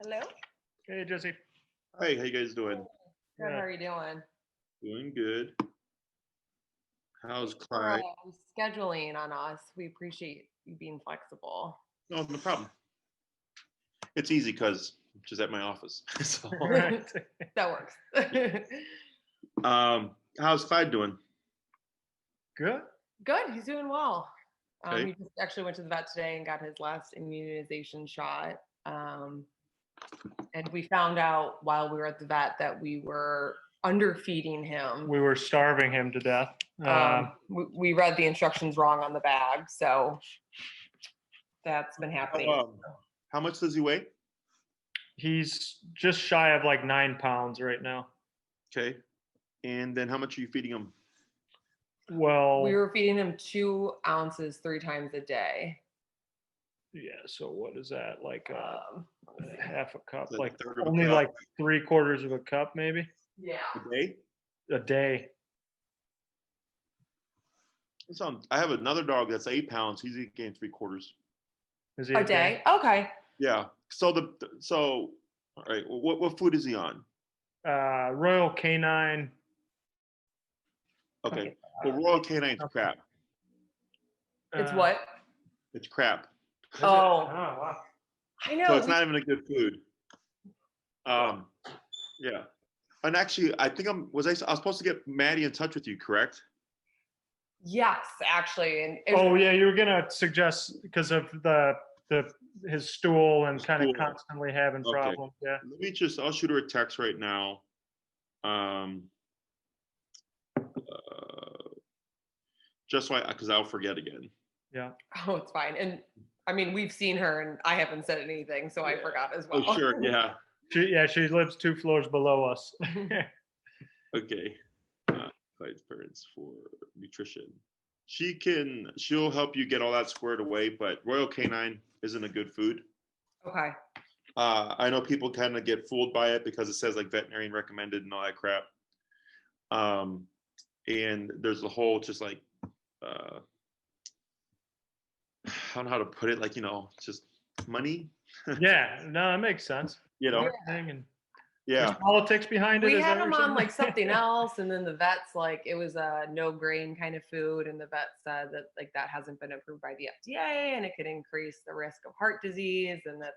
Hello? Hey, Jesse. Hi, how you guys doing? Good, how are you doing? Doing good. How's For Clyde? scheduling on us. We appreciate you being flexible. No, no problem. It's easy because I'm just at my office. So, Right. That works. how's Clyde doing? Good. Good, he's doing well. Okay. He just actually went to the vet today and got his last immunization shot. And we found out while we were at the vet that we were underfeeding him. We were starving him to death. We read the instructions wrong on the bag, so that's been happening. How much does he weigh? He's just shy of like 9 pounds right now. Okay. And then how much are you feeding him? Well, We were feeding him 2 ounces 3 times a day. yeah. So what is that? Like half a cup? Like Like a third of a only cup. like 3/4 of a cup, maybe Yeah. A day? a day. I have another dog that's 8 pounds. He's getting 3/4. Is he A day? Okay. Yeah. So all right. What food is he on? Royal Canine. Okay. Well, Royal Canine's crap. It's what? It's crap. Oh, wow. I know. So it's not even a good food. Yeah. And actually, I think I was supposed to get Maddie in touch with you, correct? Yes, actually. And Oh yeah, you were gonna suggest because of his stool and kind of constantly having problems. Yeah. I'll shoot her a text right now. Just so because I'll forget again. Yeah. Oh, it's fine. And I mean, we've seen her and I haven't said anything, so I forgot as well. Oh, sure. Yeah. She lives 2 floors below us. Okay. Clyde's parents for nutrition. She'll help you get all that squared away, but Royal Canine isn't a good food. Okay. I know people kind of get fooled by it because it says like veterinarian recommended and all that crap. And there's a whole just like I don't know how to put it, like, just money. Yeah, no, that makes sense. Yeah. And Yeah. there's politics behind it. We had him on like something else, and then the vet's like, it was a no grain kind of food, and the vet said that like that hasn't been approved by the FDA, and it could increase the risk of heart disease, and that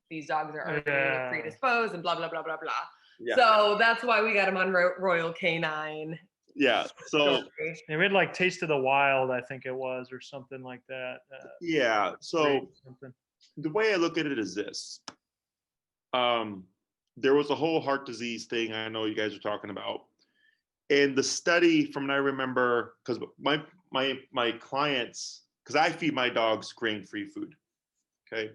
these dogs are already predisposed, and blah blah blah blah blah. Yeah. So that's why we got him on Royal Canine. Yeah. So we had like Taste of the Wild, I think it was, or something like that. Yeah. So the way I look at it is this. There was a whole heart disease thing I know you guys are talking about. And the study, from what I remember, because my clients, because I feed my dogs grain-free food. Okay.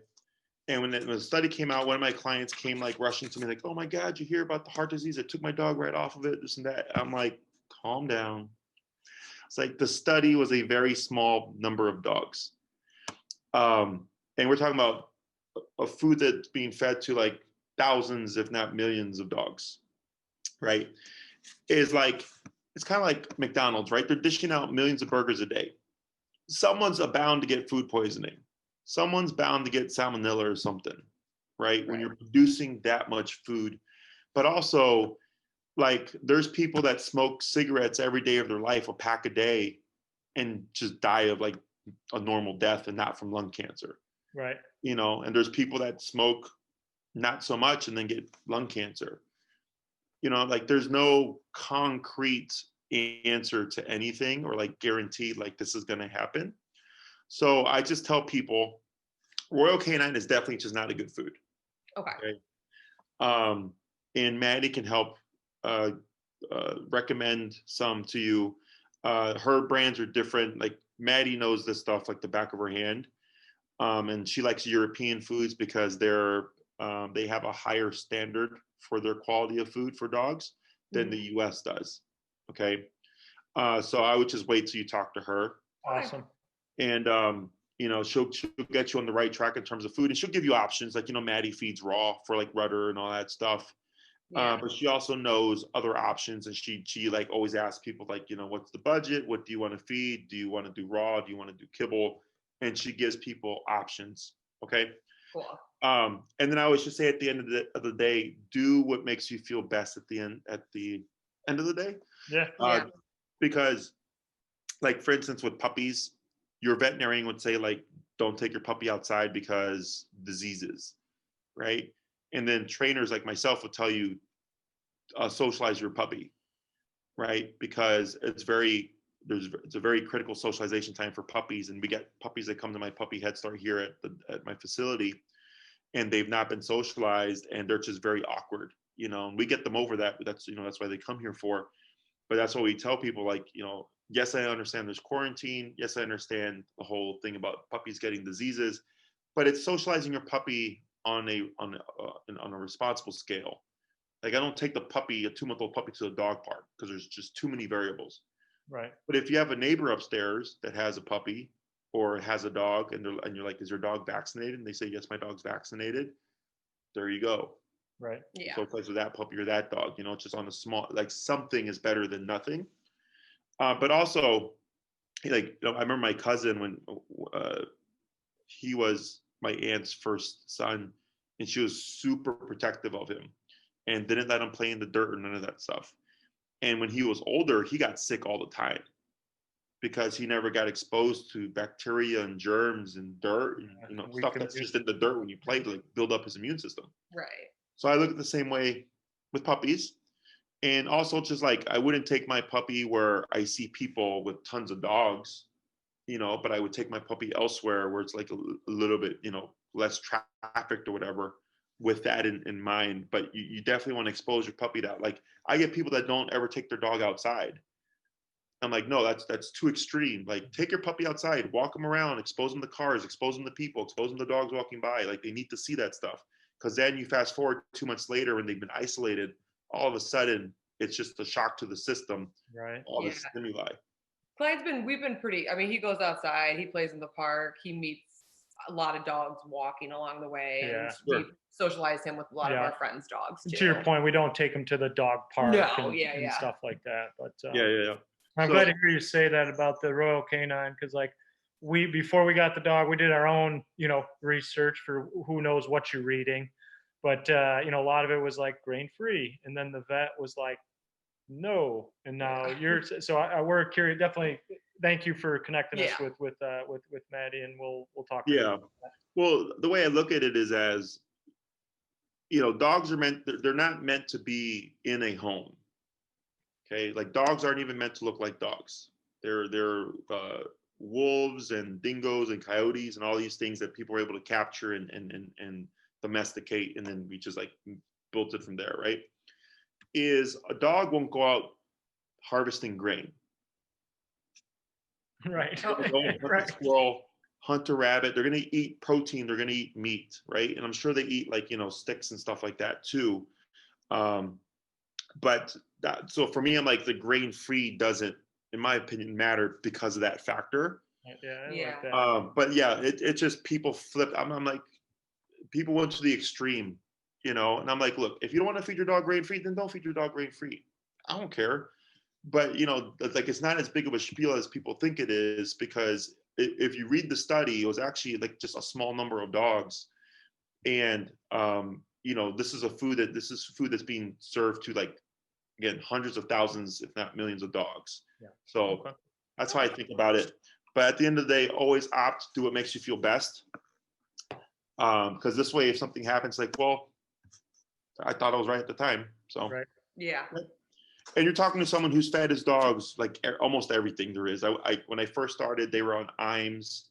And when the study came out, one of my clients came like rushing to me like, "Oh my God, you hear about the heart disease? I took my dog right off of it, this and that." I'm like, calm down. It's like the study was a very small number of dogs. And we're talking about a food that's being fed to like thousands, if not millions of dogs, right? It's kind of like McDonald's, right? They're dishing out millions of burgers a day. Someone's bound to get food poisoning. Someone's bound to get salmonella or something, right? When you're producing that much food. But also, like, there's people that smoke cigarettes every day of their life, a pack a day, and just die of like a normal death and not from lung cancer. Right. And there's people that smoke not so much and then get lung cancer. Like there's no concrete answer to anything or like guaranteed like this is going to happen. So I just tell people Royal Canine is definitely just not a good food. Okay. And Maddie can help recommend some to you. Her brands are different. Like Maddie knows this stuff like the back of her hand. And she likes European foods because they have a higher standard for their quality of food for dogs than the US does. Okay. So I would just wait till you talk to her. Awesome. And, she'll get you on the right track in terms of food, and she'll give you options. Like, Maddie feeds raw for like rudder and all that stuff. Yeah. But she also knows other options, and she like always asks people like, what's the budget? What do you want to feed? Do you want to do raw? Do you want to do kibble? And she gives people options. Okay. Cool. And then I always just say at the end of the day, do what makes you feel best at the end of the day. Yeah. Because, like, for instance, with puppies, your veterinarian would say, like, don't take your puppy outside because diseases, right? And then trainers like myself would tell you, socialize your puppy, right? Because it's a very critical socialization time for puppies, and we get puppies that come to my puppy head start here at my facility, and they've not been socialized, and they're just very awkward, and we get them over that. But that's why they come here for. But that's what we tell people, like, yes, I understand there's quarantine. Yes, I understand the whole thing about puppies getting diseases, but it's socializing your puppy on a responsible scale. Like, I don't take a 2-month-old puppy to the dog park because there's just too many variables. Right. But if you have a neighbor upstairs that has a puppy or has a dog, and you're like, is your dog vaccinated? And they say, yes, my dog's vaccinated. There you go. Right. Yeah. So plays with that puppy or that dog, just on a small, like, something is better than nothing. But also, like, I remember my cousin when he was my aunt's first son, and she was super protective of him and didn't let him play in the dirt or none of that stuff. And when he was older, he got sick all the time because he never got exposed to bacteria and germs and dirt and stuff that's just in the dirt when you play to, like, build up his immune system. Right. So I look at the same way with puppies. And also, just like, I wouldn't take my puppy where I see people with tons of dogs, but I would take my puppy elsewhere where it's like a little bit, less trafficked or whatever, with that in mind. But you definitely want to expose your puppy to that. Like, I get people that don't ever take their dog outside. I'm like, no, that's too extreme. Like, take your puppy outside, walk them around, expose them to cars, expose them to people, expose them to dogs walking by. Like, they need to see that stuff. Because then you fast forward 2 months later when they've been isolated, all of a sudden it's just a shock to the system. Right. All the stimuli. We've been pretty, I mean, he goes outside, he plays in the park, he meets a lot of dogs walking along the way. Yeah. And we socialize him with a lot of our friends' dogs too. To your point, we don't take him to the dog park and stuff like that. But yeah. I'm glad to hear you say that about the Royal Canine, because, like, before we got the dog, we did our own, research for who knows what you're reading. But, a lot of it was like grain free. And then the vet was like, no. And now we're curious. Definitely. Thank you for connecting us with Maddie, and we'll talk. Yeah. Well, the way I look at it is as, dogs they're not meant to be in a home. Okay. Like, dogs aren't even meant to look like dogs. They're wolves and dingoes and coyotes and all these things that people were able to capture and domesticate, and then we just, like, built it from there, right? Is a dog won't go out harvesting grain. Right. Hunt a squirrel, hunt a rabbit. They're going to eat protein. They're going to eat meat, right? And I'm sure they eat, like, sticks and stuff like that too. But so for me, I'm like, the grain free doesn't, in my opinion, matter because of that factor. Yeah. Like that. But yeah, it just, people flip. I'm like, people went to the extreme, and I'm like, look, if you don't want to feed your dog grain free, then don't feed your dog grain free. I don't care. But, like, it's not as big of a spiel as people think it is, because if you read the study, it was actually, like, just a small number of dogs. And, this is food that's being served to, like, again, hundreds of thousands, if not millions of dogs. Yeah. So that's how I think about it. But at the end of the day, always do what makes you feel best. Because this way, if something happens, like, well, I thought I was right at the time. So, right. Yeah. And you're talking to someone who's fed his dogs, like, almost everything there is. When I first started, they were on IMS,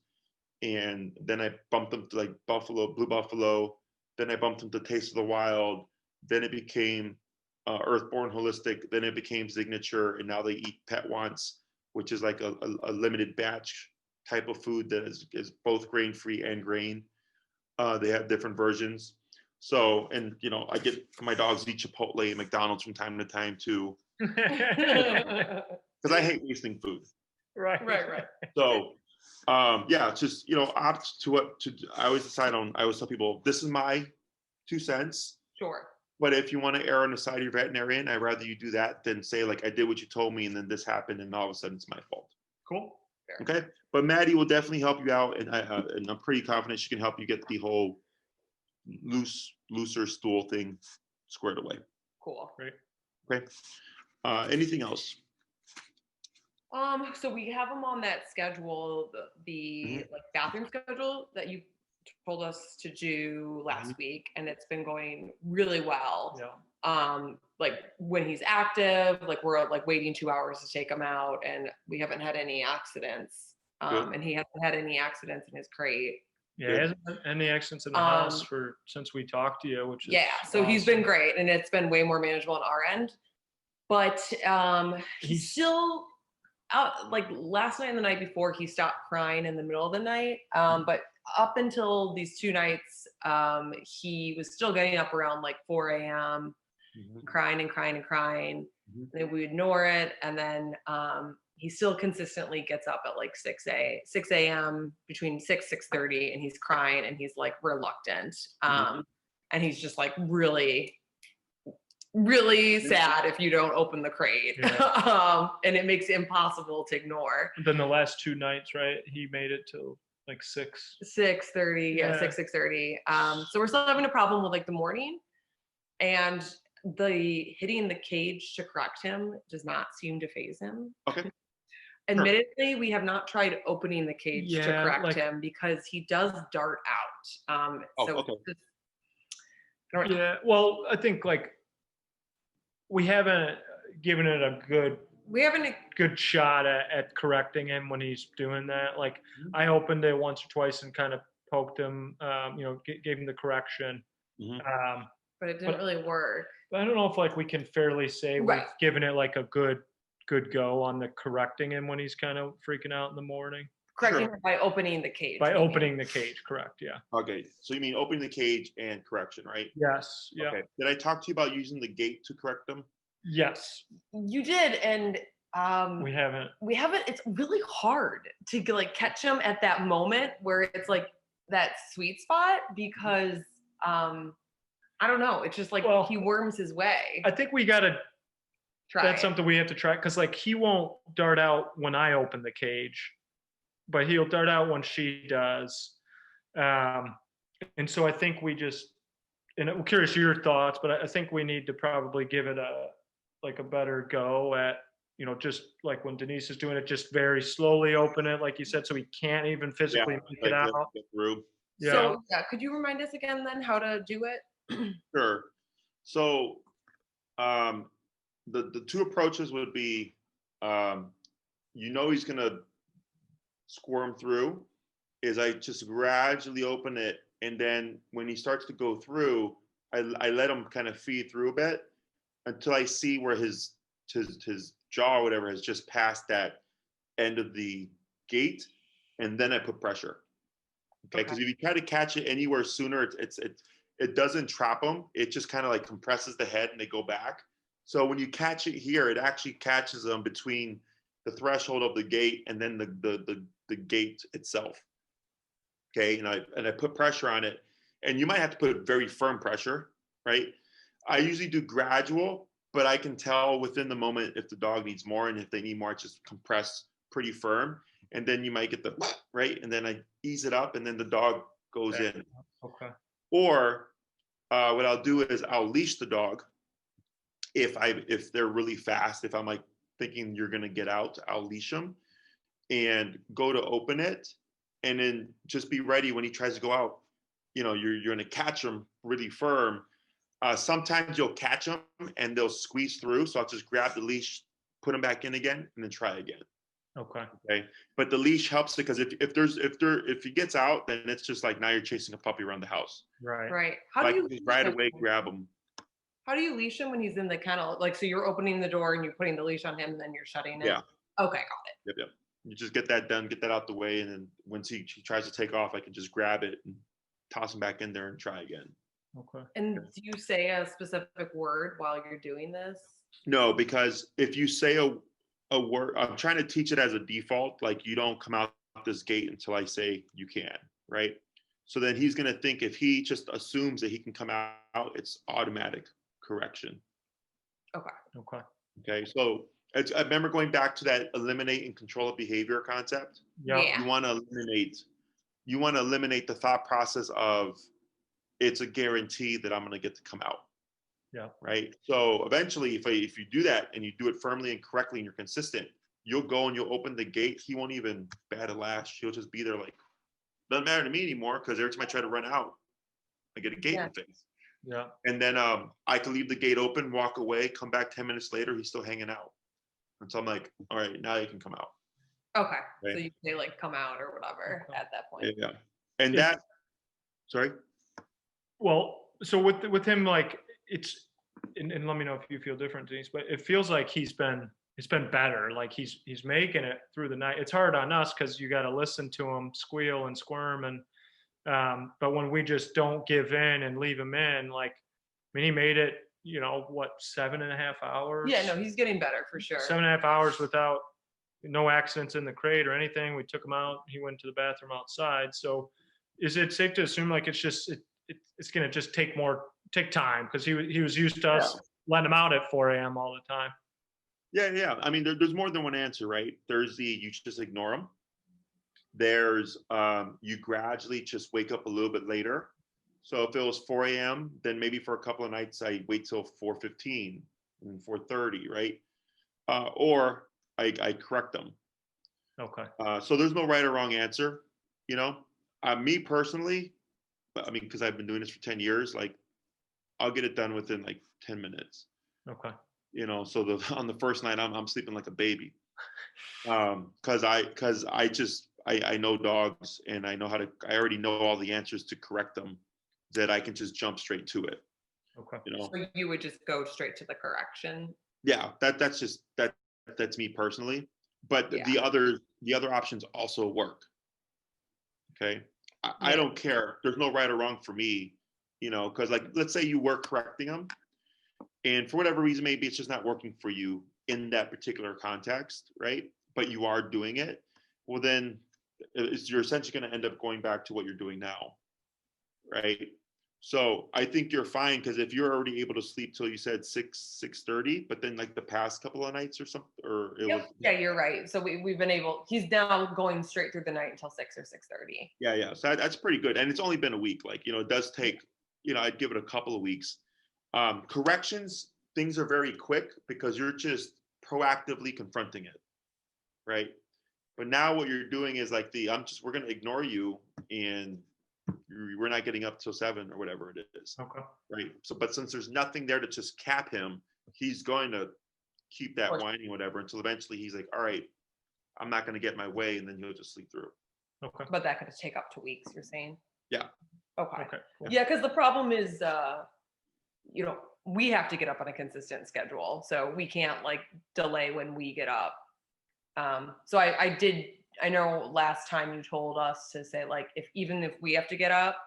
and then I bumped them to, like, Blue Buffalo. Then I bumped them to Taste of the Wild. Then it became Earthborn Holistic. Then it became Signature, and now they eat Pet Wants, which is like a limited batch type of food that is both grain free and grain. They have different versions. So, and I get my dogs eat Chipotle and McDonald's from time to time too, because I hate wasting food. Right. So, just opt to what to. I always tell people, this is my 2 cents. Sure. But if you want to err on the side of your veterinarian, I'd rather you do that than say, like, I did what you told me, and then this happened, and all of a sudden it's my fault. Cool. Okay. But Maddie will definitely help you out, and I'm pretty confident she can help you get the whole looser stool thing squared away. Cool. Great. Okay. Anything else? So we have him on that schedule, the like bathroom schedule that you told us to do last week, and it's been going really well. Yeah. Like when he's active, like we're like waiting 2 hours to take him out, and we haven't had any accidents. And he hasn't had any accidents in his crate. Yeah, Good. he hasn't had any accidents in the house since we talked to you, which is so he's been awesome. great, and it's been way more manageable on our end. But he's still out. Like last night and the night before, he stopped crying in the middle of the night. But up until these 2 nights, he was still getting up around like 4 a.m. crying and crying and crying. And then we ignore it, and then he still consistently gets up at like 6 a.m. between 6:30, and he's crying and he's like reluctant. And he's just like really sad if you don't open the crate. Yeah. And it makes it impossible to ignore. And then the last 2 nights, right? He made it till like 6:30, Yeah. 6:30. So we're still having a problem with like the morning, and the hitting the cage to correct him does not seem to faze him. Okay. Admittedly, we have not tried opening the cage to correct like- him because he does dart out. Okay. Yeah, well, I think like we haven't given it a We haven't. good shot at correcting him when he's doing that. Like I opened it once or twice and kind of poked him, gave him the correction. But it didn't really work. But I don't know if like we can fairly say Right. we've given it like a good go on the correcting him when he's kind of freaking out in the morning. Correcting him by opening the cage. By opening the cage, correct? Yeah. Okay. So you mean opening the cage and correction, right? Yes. Yeah. Okay. Did I talk to you about using the gate to correct them? Yes. You did, and We haven't. It's really hard to like catch him at that moment where it's like that sweet spot, because I don't know, it's just like he worms his way. I think we gotta. That's something we have to try, because like he won't dart out when I open the cage, but he'll dart out when she does. And so I think we just, and I'm curious your thoughts, but I think we need to probably give it a better go at, just like when Denise is doing it, just very slowly open it, like you said, so he can't even physically make it out. Get through. Yeah. So could you remind us again then how to do it? Sure. So the 2 approaches would be, he's gonna squirm through, is I just gradually open it, and then when he starts to go through, I let him kind of feed through a bit until I see where his jaw or whatever has just passed that end of the gate, and then I put pressure. Okay, because if you try to catch it anywhere sooner, it doesn't trap them. It just kind of like compresses the head and they go back. So when you catch it here, it actually catches them between the threshold of the gate and then the gate itself. Okay, and I put pressure on it, and you might have to put very firm pressure, right? I usually do gradual, but I can tell within the moment if the dog needs more, and if they need more, just compress pretty firm, and then you might get the right, and then I ease it up, and then the dog goes in. Okay. Or what I'll do is I'll leash the dog. If they're really fast, if I'm like thinking you're gonna get out, I'll leash them and go to open it, and then just be ready when he tries to go out. You're gonna catch him really firm. Sometimes you'll catch them and they'll squeeze through, so I'll just grab the leash, put them back in again, and then try again. Okay. But the leash helps it, because if he gets out, then it's just like now you're chasing a puppy around the house. Right. How do you just right away grab him? How do you leash him when he's in the kennel? Like, so you're opening the door and you're putting the leash on him, and then you're shutting it? Yeah. Okay, got it. Yep. You just get that done, get that out the way, and then once he tries to take off, I can just grab it and toss him back in there and try again. Okay. And do you say a specific word while you're doing this? No, because if you say a word, I'm trying to teach it as a default, like you don't come out this gate until I say you can, right? So then he's going to think, if he just assumes that he can come out, it's automatic correction. Okay. So I remember going back to that eliminate and control of behavior concept. Yeah. You want to eliminate the thought process of it's a guarantee that I'm going to get to come out. Yeah. Right. So eventually, if you do that and you do it firmly and correctly and you're consistent, you'll go and you'll open the gate. He won't even bat a lash. He'll just be there like, doesn't matter to me anymore, because every time I try to run out, I get a gate in the face. Yeah. And then I can leave the gate open, walk away, come back 10 minutes later, he's still hanging out. And so I'm like, all right, now you can come out. Okay. Right. So you say like come out or whatever at that point. Yeah. And that, sorry. Well, so with him, like it's, and let me know if you feel different, Denise, but it feels like it's been better. Like he's making it through the night. It's hard on us because you got to listen to him squeal and squirm, and but when we just don't give in and leave him in, like, I mean, he made it, what, 7.5 hours? Yeah, no, he's getting better for sure. 7.5 hours without no accidents in the crate or anything. We took him out. He went to the bathroom outside. So is it safe to assume like it's going to just take time, because he was used to us letting him out at 4 a.m. all the time? Yeah. I mean, there's more than one answer, right? There's you just ignore him. There's you gradually just wake up a little bit later. So if it was 4 a.m., then maybe for a couple of nights I wait till 4:15 and 4:30, right? Or I correct them. Okay. So there's no right or wrong answer. Me personally, I mean, because I've been doing this for 10 years, like I'll get it done within like 10 minutes. Okay. So on the first night I'm sleeping like a baby. Because I know dogs, and I already know all the answers to correct them, that I can just jump straight to it. Okay. So you would just go straight to the correction. Yeah, that's me personally. But the other options also work. Okay. I don't care. There's no right or wrong for me, because like, let's say you were correcting them, and for whatever reason, maybe it's just not working for you in that particular context, right? But you are doing it. Well, then you're essentially going to end up going back to what you're doing now, right? So I think you're fine, because if you're already able to sleep till you said 6:30, but then like the past couple of nights or something, or yeah, you're right. So we've been able. He's now going straight through the night until 6 or 6:30. Yeah. So that's pretty good, and it's only been a week. Like it does take. I'd give it a couple of weeks. Corrections, things are very quick because you're just proactively confronting it, right? But now what you're doing is like we're going to ignore you, and we're not getting up till 7 or whatever it is. Okay. Right. So, but since there's nothing there to just cap him, he's going to keep that whining, whatever, until eventually he's like, all right, I'm not going to get my way, and then he'll just sleep through. Okay. But that could take up to weeks, you're saying? Yeah. Okay. Cool. Yeah, because the problem is, we have to get up on a consistent schedule, so we can't like delay when we get up. So I know last time you told us to say like, even if we have to get up,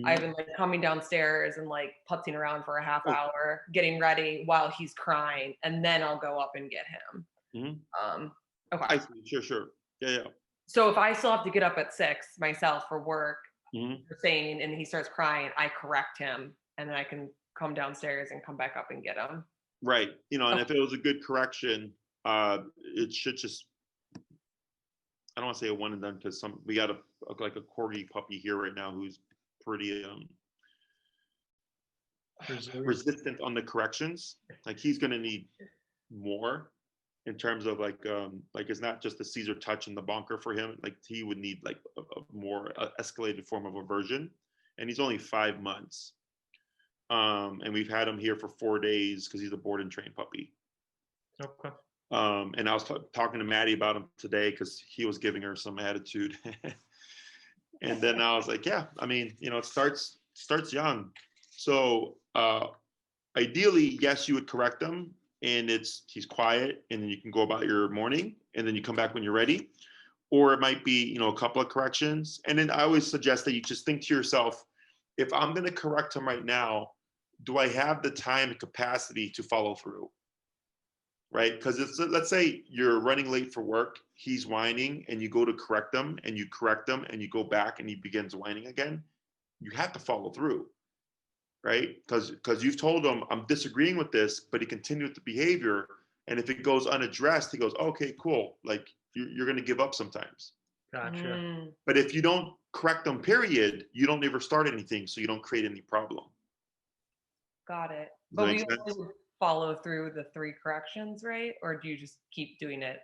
I've been like coming downstairs and like putzing around for a half hour, getting ready while he's crying, and then I'll go up and get him. Okay. I see. Sure. Yeah. So if I still have to get up at 6 myself for work, Mm-hmm. you're saying, and he starts crying, I correct him, and then I can come downstairs and come back up and get him. Right. And if it was a good correction, it should just, I don't want to say a one and done, because we got a corgi puppy here right now who's pretty resistant on the corrections. Like he's going to need more in terms of like it's not just a Caesar touch and the bonker for him. Like he would need like a more escalated form of aversion, and he's only 5 months. And we've had him here for 4 days because he's a board and train puppy. Okay. And I was talking to Maddie about him today because he was giving her some attitude. And then I was like, yeah, I mean, it starts young. So ideally, yes, you would correct him, and he's quiet, and then you can go about your morning, and then you come back when you're ready. Or it might be, a couple of corrections. And then I always suggest that you just think to yourself, if I'm going to correct him right now, do I have the time and capacity to follow through? Right? Because let's say you're running late for work, he's whining, and you go to correct him, and you correct him, and you go back, and he begins whining again. You have to follow through, right? Because you've told him, I'm disagreeing with this, but he continued the behavior. And if it goes unaddressed, he goes, okay, cool. Like you're going to give up sometimes. Gotcha. Mm, But if you don't correct them, period, you don't ever start anything, so you don't create any problem. got it. Does that But make we sense? only follow through the 3 corrections, right? Or do you just keep doing it?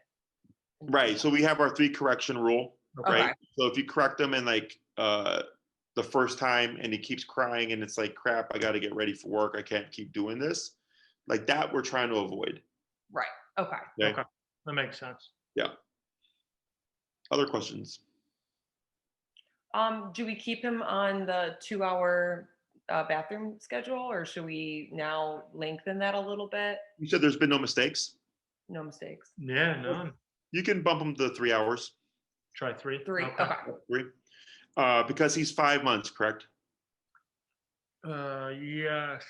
Right. So we have our 3 correction rule, Okay. right? So if you correct them in like the first time and he keeps crying and it's like, crap, I got to get ready for work. I can't keep doing this. Like that, we're trying to avoid. Right. Okay. Okay. Okay. That makes sense. Yeah. Other questions? Do we keep him on the 2-hour bathroom schedule, or should we now lengthen that a little bit? You said there's been no mistakes. No mistakes. Yeah, none. You can bump him to 3 hours. Try 3. 3. Okay. Okay. 3. Because he's 5 months, correct? Yes.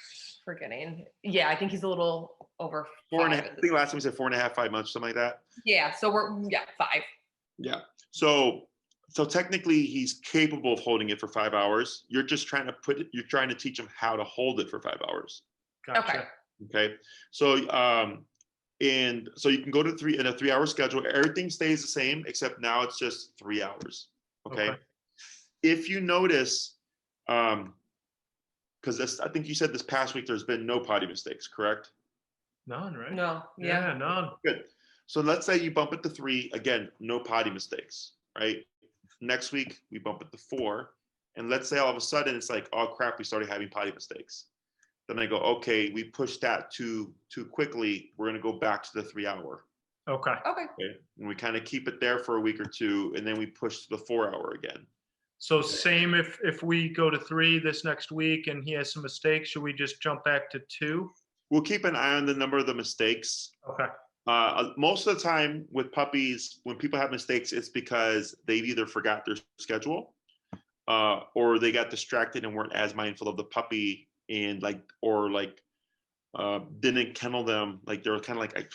Forgetting. Yeah, I think he's a little over 4 and a 5 half. at I this think last time we said 4.5, 5 months, something like that. Yeah, so we're 5. Yeah. So technically he's capable of holding it for 5 hours. You're just trying to you're trying to teach him how to hold it for 5 hours. Gotcha. Okay. So and so you can go to a 3-hour schedule. Everything stays the same, except now it's just 3 hours. Okay. If you notice, because I think you said this past week there's been no potty mistakes, correct? None, right? No. Yeah, Yeah. none. Good. So let's say you bump it to 3, again, no potty mistakes, right? Next week we bump it to 4, and let's say all of a sudden it's like, oh crap, we started having potty mistakes. Then I go, okay, we pushed that too quickly. We're gonna go back to the 3-hour. Okay. Okay. Okay. And we kind of keep it there for a week or 2, and then we push to the 4-hour again. So same if we go to 3 this next week and he has some mistakes, should we just jump back to 2? We'll keep an eye on the number of the mistakes. Okay. Most of the time with puppies, when people have mistakes, it's because they've either forgot their schedule, or they got distracted and weren't as mindful of the puppy, and didn't kennel them. Like they were kind of like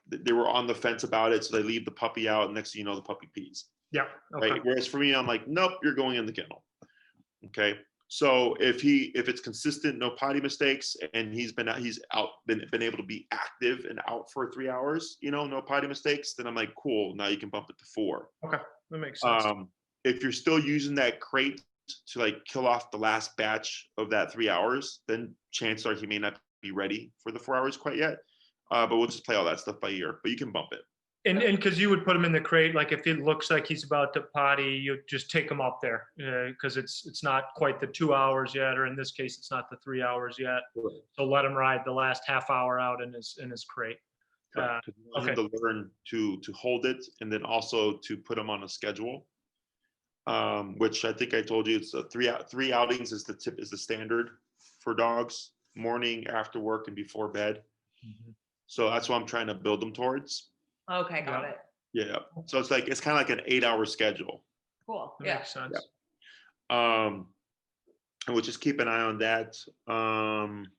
they were on the fence about it, so they leave the puppy out, and next thing you know, the puppy pees. Yeah. Okay. Right. Whereas for me, I'm like, nope, you're going in the kennel. Okay. So if it's consistent, no potty mistakes, and he's been able to be active and out for 3 hours, no potty mistakes, then I'm like, cool, now you can bump it to 4. Okay. That makes sense. If you're still using that crate to like kill off the last batch of that 3 hours, then chances are he may not be ready for the 4 hours quite yet. But we'll just play all that stuff by ear. But you can bump it. And because you would put him in the crate, like if it looks like he's about to potty, you just take him up there because it's not quite the 2 hours yet, or in this case, it's not the 3 hours yet. So let him ride the last half hour out in his crate. Correct. 'Cause you want him to learn to hold it, and then also to put him on a schedule. Which I think I told you, it's three outings is the standard for dogs: morning, after work, and before bed. Mm-hmm. So that's what I'm trying to build them towards. Okay, got it. Yeah. So it's kind of like an 8-hour schedule. Cool. That Yeah. makes sense. And we'll just keep an eye on that. And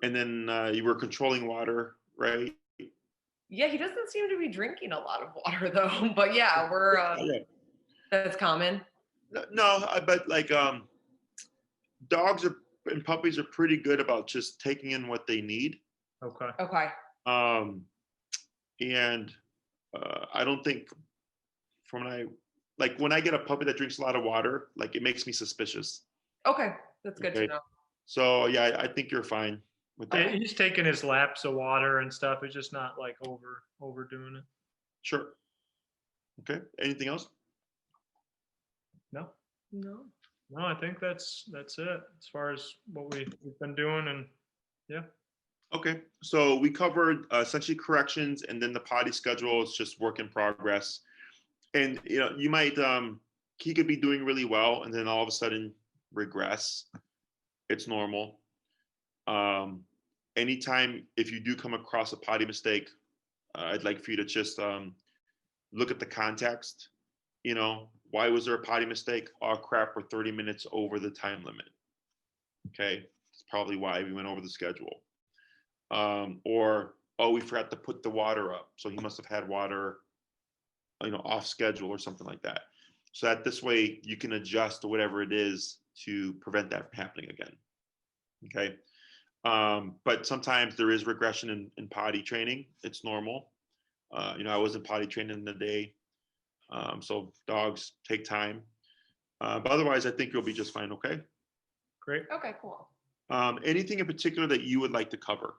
then you were controlling water, right? Yeah, he doesn't seem to be drinking a lot of water though. But yeah, we're that's common. No, but like dogs and puppies are pretty good about just taking in what they need. Okay. Okay. And I don't think when I get a puppy that drinks a lot of water, like it makes me suspicious. Okay. That's good to know. So yeah, I think you're fine with that. Okay. He's taking his laps of water and stuff. It's just not like overdoing it. Sure. Okay. Anything else? No. No. No, I think that's it as far as what we've been doing, and yeah. Okay, so we covered essentially corrections, and then the potty schedule is just work in progress. And you might he could be doing really well, and then all of a sudden regress. It's normal. Anytime if you do come across a potty mistake, I'd like for you to just look at the context. Why was there a potty mistake? Oh crap, we're 30 minutes over the time limit. Okay, that's probably why we went over the schedule. Or, oh, we forgot to put the water up, so he must have had water, off schedule or something like that. So that this way you can adjust to whatever it is to prevent that from happening again. Okay. But sometimes there is regression in potty training. It's normal. I wasn't potty trained in the day. So dogs take time. But otherwise, I think you'll be just fine. Okay. Great. Okay, cool. Anything in particular that you would like to cover?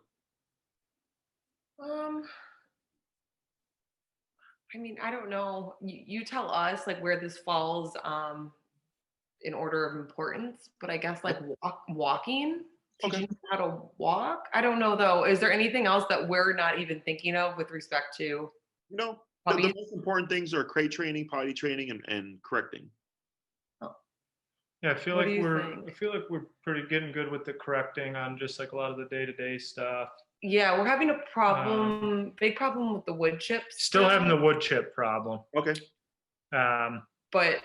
I mean, I don't know. You tell us like where this falls in order of importance, but I guess like walking, teaching Okay. them how to walk. I don't know though. Is there anything else that we're not even thinking of with respect to The puppies? most important things are crate training, potty training, and correcting. Yeah, I feel What like do you we're think? I feel like we're pretty getting good with the correcting on just like a lot of the day-to-day stuff. Yeah, we're having a problem, big problem with the wood chips. Still having the wood chip problem. Okay. But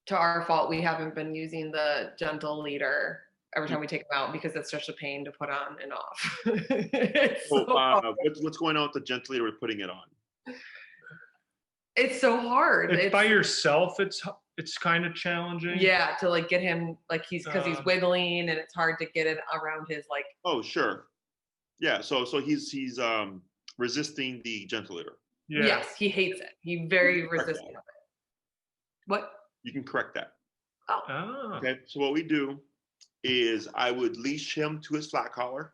to our fault, we haven't been using the gentle leader every time we take them out because it's such a pain to put on and off. It's So, so hard. what's going on with the gentle leader with putting it on? It's so hard. It's by yourself. It's kind of challenging. Yeah, to like get him like he's wiggling and it's hard to get it around his like. Oh, sure. Yeah. So he's resisting the gentle leader. Yeah. Yes, he hates it. He very resistant of it. What? You can correct that. Oh. Okay. So what we do is I would leash him to his flat collar,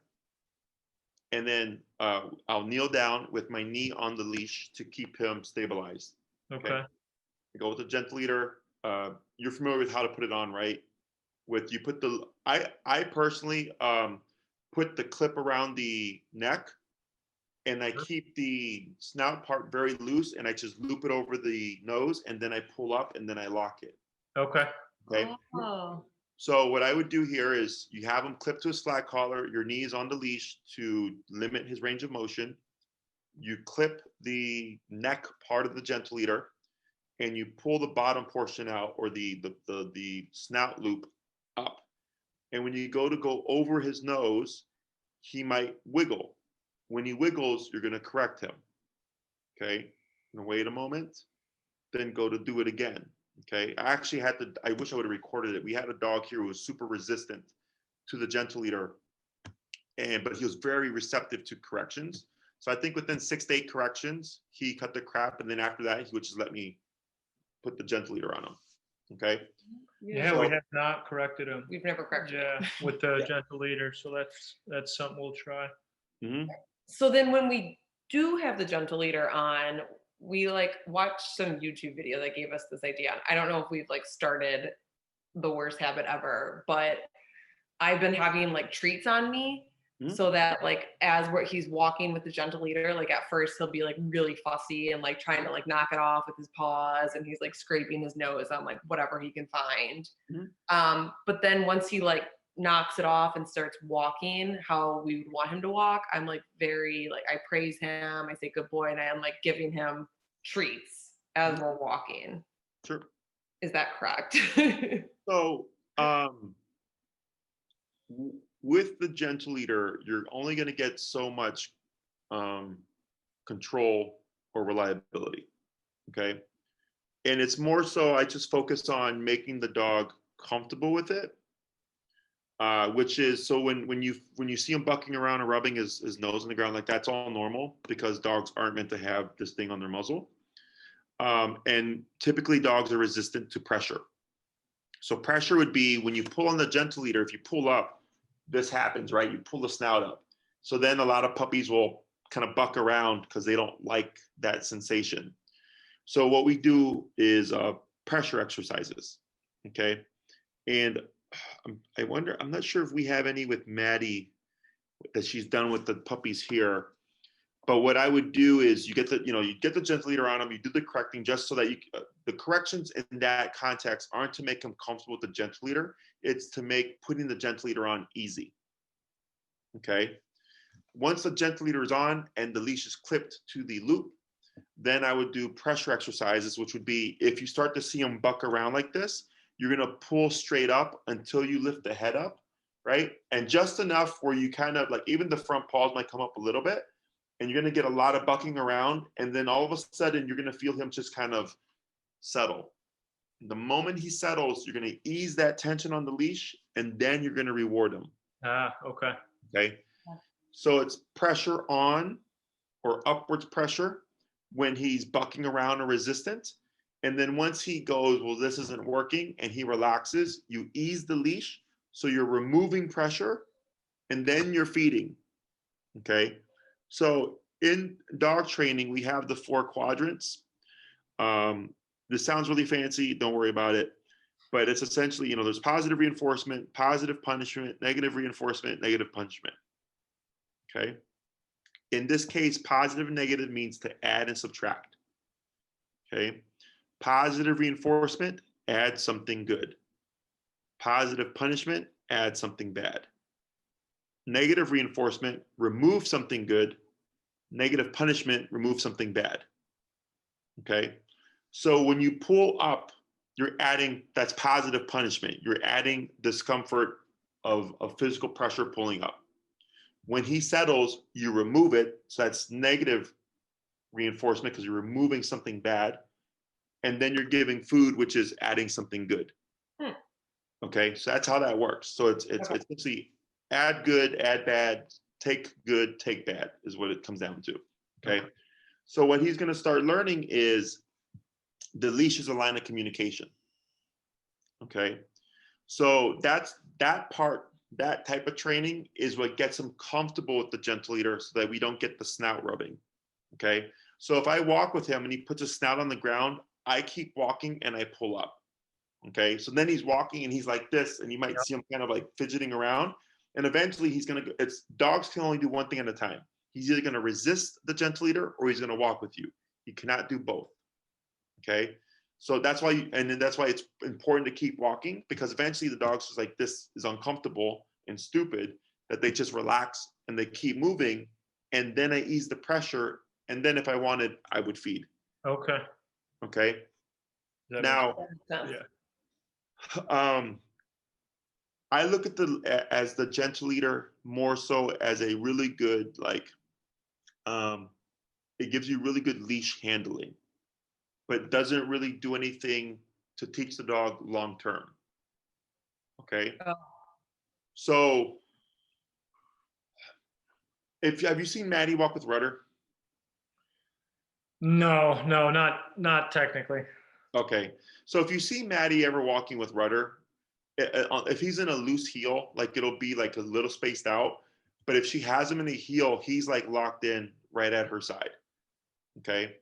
and then I'll kneel down with my knee on the leash to keep him stabilized. Okay. I go with the gentle leader. You're familiar with how to put it on, right? With you put the I personally put the clip around the neck, and I keep the snout part very loose, and I just loop it over the nose, and then I pull up, and then I lock it. Okay. Okay. Oh. So what I would do here is you have him clipped to his flat collar, your knee is on the leash to limit his range of motion. You clip the neck part of the gentle leader, and you pull the bottom portion out, or the snout loop up. And when you go over his nose, he might wiggle. When he wiggles, you're going to correct him. Okay. Now wait a moment. Then go to do it again. Okay. I wish I would have recorded it. We had a dog here who was super resistant to the gentle leader, but he was very receptive to corrections. So I think within 6 to 8 corrections, he cut the crap. And then after that, he would just let me put the gentle leader on him. Okay. Yeah, we have not corrected him. We've never corrected. Yeah, with the gentle leader. So that's something we'll try. Mm-hmm. So then when we do have the gentle leader on, we like watched some YouTube video that gave us this idea. I don't know if we've like started the worst habit ever, but I've been having like treats on me so that like he's walking with the gentle leader, like at first he'll be like really fussy and like trying to like knock it off with his paws, and he's like scraping his nose on like whatever he can find. But then once he like knocks it off and starts walking how we would want him to walk, I'm like very like I praise him, I say good boy, and I'm like giving him treats as we're walking. Sure. Is that correct? So with the gentle leader, you're only going to get so much control or reliability. Okay. And it's more so I just focus on making the dog comfortable with it. Which is so when you see him bucking around and rubbing his nose on the ground, like that's all normal because dogs aren't meant to have this thing on their muzzle. And typically dogs are resistant to pressure. So pressure would be when you pull on the gentle leader, if you pull up, this happens, right? You pull the snout up. So then a lot of puppies will kind of buck around because they don't like that sensation. So what we do is pressure exercises, okay? And I wonder, I'm not sure if we have any with Maddie that she's done with the puppies here. But what I would do is you get the gentle leader on them, you do the correcting just so that the corrections in that context aren't to make them comfortable with the gentle leader. It's to make putting the gentle leader on easy. Okay. Once the gentle leader is on and the leash is clipped to the loop, then I would do pressure exercises, which would be if you start to see them buck around like this, you're going to pull straight up until you lift the head up, right? And just enough where you kind of like even the front paws might come up a little bit, and you're going to get a lot of bucking around. And then all of a sudden, you're going to feel him just kind of settle. The moment he settles, you're going to ease that tension on the leash, and then you're going to reward him. Okay. Okay. So it's pressure on or upwards pressure when he's bucking around or resistant. And then once he goes, well, this isn't working, and he relaxes, you ease the leash. So you're removing pressure and then you're feeding. Okay. So in dog training, we have the 4 quadrants. This sounds really fancy. Don't worry about it. But it's essentially, there's positive reinforcement, positive punishment, negative reinforcement, negative punishment. Okay. In this case, positive and negative means to add and subtract. Okay. Positive reinforcement, add something good. Positive punishment, add something bad. Negative reinforcement, remove something good. Negative punishment, remove something bad. Okay. So when you pull up, you're adding, that's positive punishment. You're adding discomfort of physical pressure pulling up. When he settles, you remove it. So that's negative reinforcement because you're removing something bad. And then you're giving food, which is adding something good. Okay, so that's how that works. So it's essentially add good, add bad, take good, take bad is what it comes down to. Okay, so what he's going to start learning is the leash is a line of communication. Okay, so that part, that type of training is what gets him comfortable with the gentle leader so that we don't get the snout rubbing. Okay, so if I walk with him and he puts his snout on the ground, I keep walking and I pull up. Okay, so then he's walking and he's like this, and you might see him kind of like fidgeting around. And eventually he's gonna go, dogs can only do one thing at a time. He's either gonna resist the gentle leader or he's gonna walk with you. He cannot do both. Okay, so that's why, that's why it's important to keep walking, because eventually the dog's just like, this is uncomfortable and stupid, that they just relax and they keep moving. And then I ease the pressure. And then if I wanted, I would feed. Okay. Okay. Now, yeah. I look at as the gentle leader more so as a really good, like, it gives you really good leash handling, but doesn't really do anything to teach the dog long term. Okay. Oh. So have you seen Maddie walk with Rudder? No, not technically. Okay. So if you see Maddie ever walking with Rudder, if he's in a loose heel, like it'll be like a little spaced out, but if she has him in a heel, he's like locked in right at her side. Okay.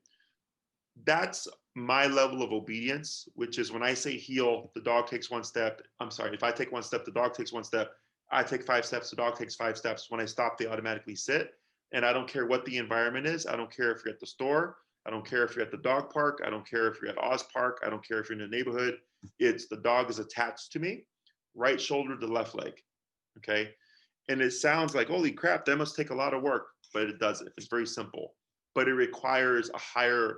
That's my level of obedience, which is when I say heel, the dog takes 1 step. I'm sorry, if I take 1 step, the dog takes 1 step. I take 5 steps, the dog takes 5 steps. When I stop, they automatically sit. And I don't care what the environment is. I don't care if you're at the store. I don't care if you're at the dog park. I don't care if you're at Oz Park. I don't care if you're in the neighborhood. It's the dog is attached to me, right shoulder to left leg. Okay. And it sounds like, holy crap, that must take a lot of work, but it doesn't. It's very simple, but it requires a I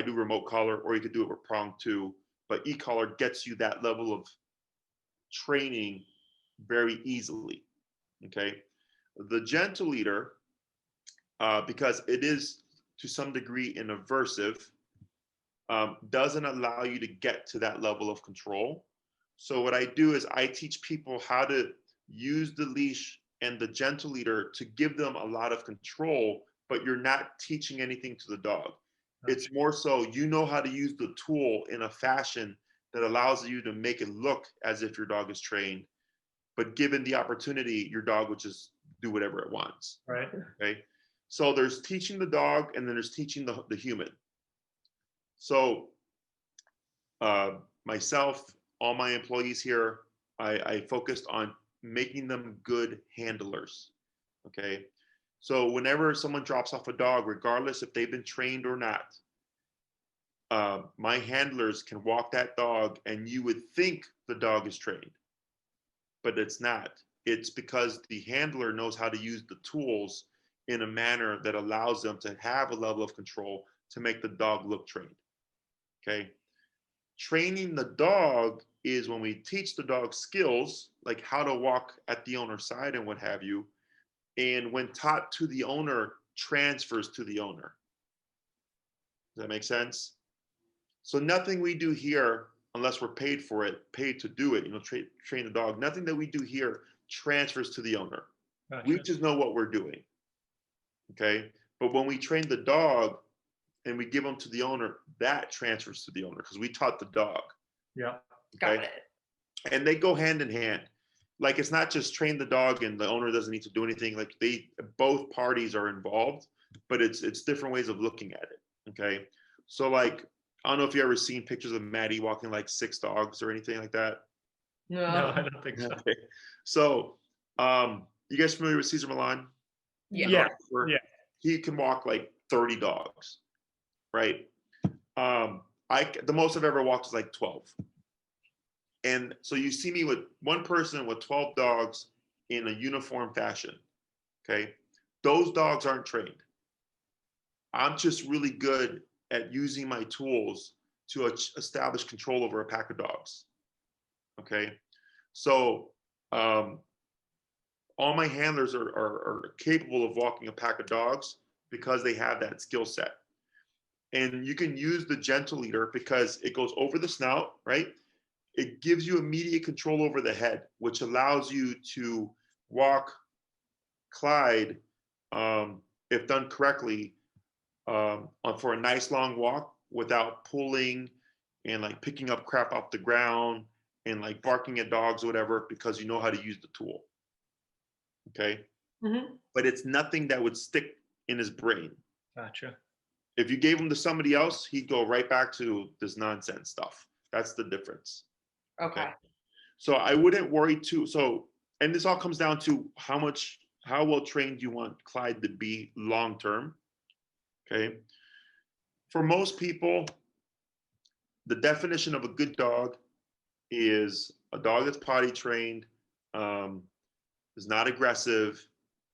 do remote collar, or you could do it with prong too, but e-collar gets you that level of training very easily. Okay. The gentle leader, because it is to some degree an aversive, doesn't allow you to get to that level of control. So what I do is I teach people how to use the leash and the gentle leader to give them a lot of control, but you're not teaching anything to the dog. It's more so you know how to use the tool in a fashion that allows you to make it look as if your dog is trained, but given the opportunity, your dog would just do whatever it wants. Right. Okay. So there's teaching the dog, and then there's teaching the human. So myself, all my employees here, I focused on making them good handlers. Okay. So whenever someone drops off a dog, regardless if they've been trained or not, my handlers can walk that dog and you would think the dog is trained, but it's not. It's because the handler knows how to use the tools in a manner that allows them to have a level of control to make the dog look trained. Okay. Training the dog is when we teach the dog skills, like how to walk at the owner's side and what have you. And when taught to the owner, transfers to the owner. Does that make sense? So nothing we do here, unless we're paid for it, paid to do it, train the dog, nothing that we do here transfers to the owner. Gotcha. We just know what we're doing. Okay. But when we train the dog, and we give them to the owner, that transfers to the owner because we taught the dog. Yeah. Got Okay. it. And they go hand in hand. Like it's not just train the dog and the owner doesn't need to do anything. Like both parties are involved, but it's different ways of looking at it. Okay. So like, I don't know if you ever seen pictures of Maddie walking like 6 dogs or anything like that. No, No. I don't think so. Okay. So, you guys familiar with Cesar Millan? Yeah. Yeah. Yeah. He can walk like 30 dogs, right? The most I've ever walked is like 12. And so you see me with one person with 12 dogs in a uniform fashion. Okay. Those dogs aren't trained. I'm just really good at using my tools to establish control over a pack of dogs. Okay. So, all my handlers are capable of walking a pack of dogs because they have that skill set. And you can use the gentle leader because it goes over the snout, right? It gives you immediate control over the head, which allows you to walk Clyde, if done correctly, for a nice long walk without pulling and like picking up crap off the ground and like barking at dogs or whatever, because you know how to use the tool. Okay. Mm-hmm. But it's nothing that would stick in his brain. Gotcha. If you gave him to somebody else, he'd go right back to this nonsense stuff. That's the difference. Okay. So I wouldn't worry too. So, and this all comes down to how well trained you want Clyde to be long term. Okay. For most people, the definition of a good dog is a dog that's potty trained, is not aggressive,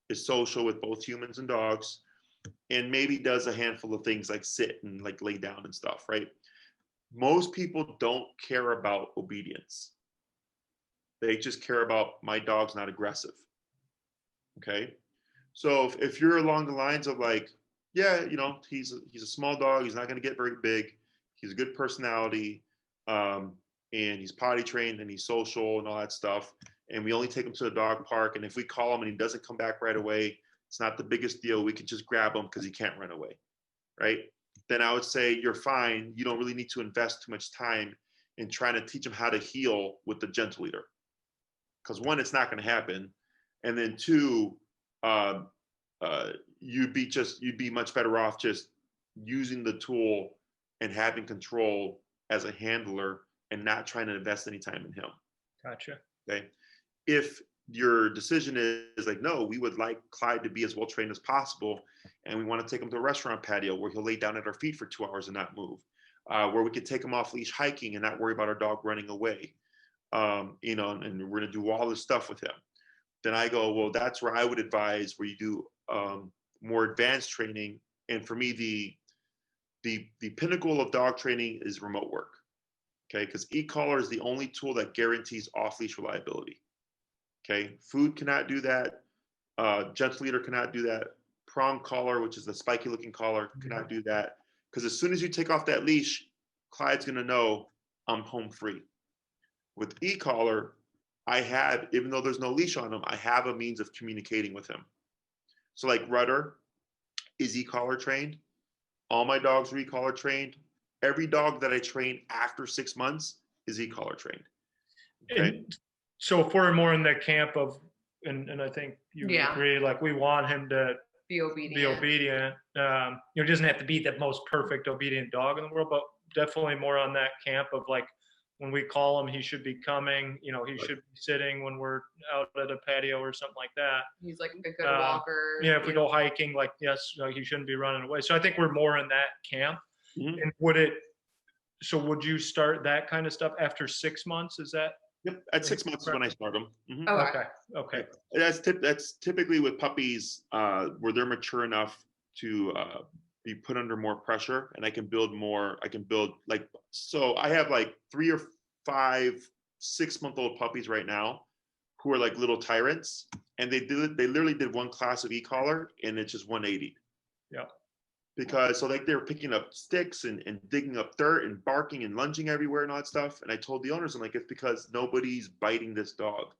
is social with both humans and dogs, and maybe does a handful of things like sit and like lay down and stuff, right? Most people don't care about obedience. They just care about my dog's not aggressive. Okay. So if you're along the lines of like, yeah, he's a small dog, he's not going to get very big, he's a good personality, and he's potty trained and he's social and all that stuff, and we only take him to the dog park, and if we call him and he doesn't come back right away, it's not the biggest deal. We can just grab him because he can't run away, right? Then I would say you're fine. You don't really need to invest too much time in trying to teach him how to heel with the gentle leader, because one, it's not going to happen, and then two, you'd be much better off just using the tool and having control as a handler and not trying to invest any time in him. Gotcha. Okay. If your decision is like, no, we would like Clyde to be as well trained as possible, and we want to take him to a restaurant patio where he'll lay down at our feet for 2 hours and not move, where we could take him off leash hiking and not worry about our dog running away, and we're going to do all this stuff with him. Then I go, well, that's where I would advise where you do more advanced training. And for me, the pinnacle of dog training is remote work. Okay, because e-collar is the only tool that guarantees off-leash reliability. Okay, food cannot do that. Gentle leader cannot do that. Prong collar, which is the spiky looking collar, cannot do that. Because as soon as you take off that leash, Clyde's going to know I'm home free. With e-collar, I have, even though there's no leash on him, I have a means of communicating with him. So like Rudder is e-collar trained. All my dogs are e-collar trained. Every dog that I train after 6 months is e-collar trained. Okay. And so if we're more in that camp of, and I think you agree, like we want him to be obedient. He doesn't have to be the most perfect obedient dog in the world, but definitely more on that camp of like, when we call him, he should be coming, he should be sitting when we're out at a patio or something like that. He's like a good walker. Yeah, if we go hiking, like, yes, he shouldn't be running away. So I think we're more in that camp. Mm-hmm. And would you start that kind of stuff after 6 months? Is that? Yep, at 6 months is when I start them. Mm-hmm. Okay. That's typically with puppies where they're mature enough to be put under more pressure, and I can build like, so I have like 3 or 5 6-month-old puppies right now who are like little tyrants, and they literally did one class of e-collar and it's just 180. Yeah. Because so like they're picking up sticks and digging up dirt and barking and lunging everywhere and all that stuff. And I told the owners, I'm like, it's because nobody's biting this dog.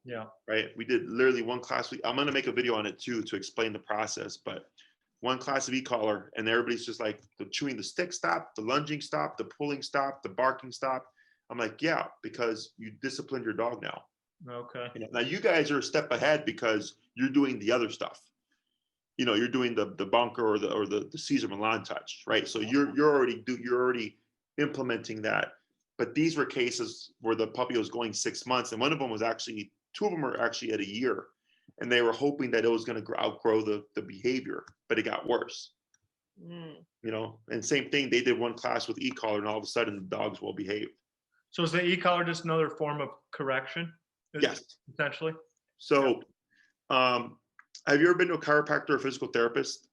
Yeah. Right. We did literally one class. I'm going to make a video on it too to explain the process, but one class of e-collar, and everybody's just like, the chewing the stick stop, the lunging stop, the pulling stop, the barking stop. I'm like, yeah, because you disciplined your dog now. Okay. Now you guys are a step ahead because you're doing the other stuff. You're doing the bunker or the Caesar Milan touch, right? So you're already implementing that. But these were cases where the puppy was going 6 months, and one of them was actually, two of them were actually at a year, and they were hoping that it was going to outgrow the behavior, but it got worse. And same thing, they did one class with e-collar, and all of a sudden the dog's well behaved. So is the e-collar just another form of correction? Yes. Essentially. So, have you ever been to a chiropractor or physical therapist?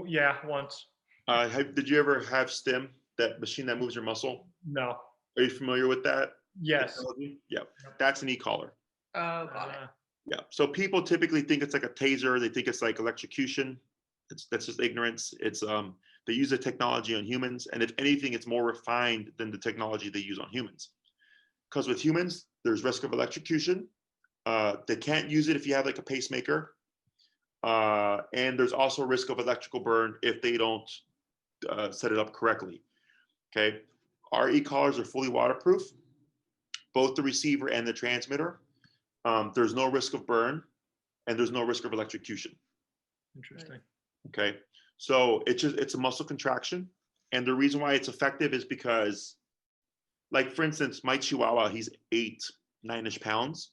Yeah, once. Did you ever have stim, that machine that moves your muscle? No. Are you familiar with that? Yes. Technology? Yeah, that's an e-collar. Oh, got it. Yeah. So people typically think it's like a taser. They think it's like electrocution. That's just ignorance. It's they use the technology on humans, and if anything, it's more refined than the technology they use on humans. Because with humans, there's risk of electrocution. They can't use it if you have like a pacemaker, and there's also risk of electrical burn if they don't set it up correctly. Okay, our e-collars are fully waterproof, both the receiver and the transmitter. There's no risk of burn, and there's no risk of electrocution. Interesting. Okay, so it's a muscle contraction, and the reason why it's effective is because, like for instance, my Chihuahua, he's 9-ish pounds,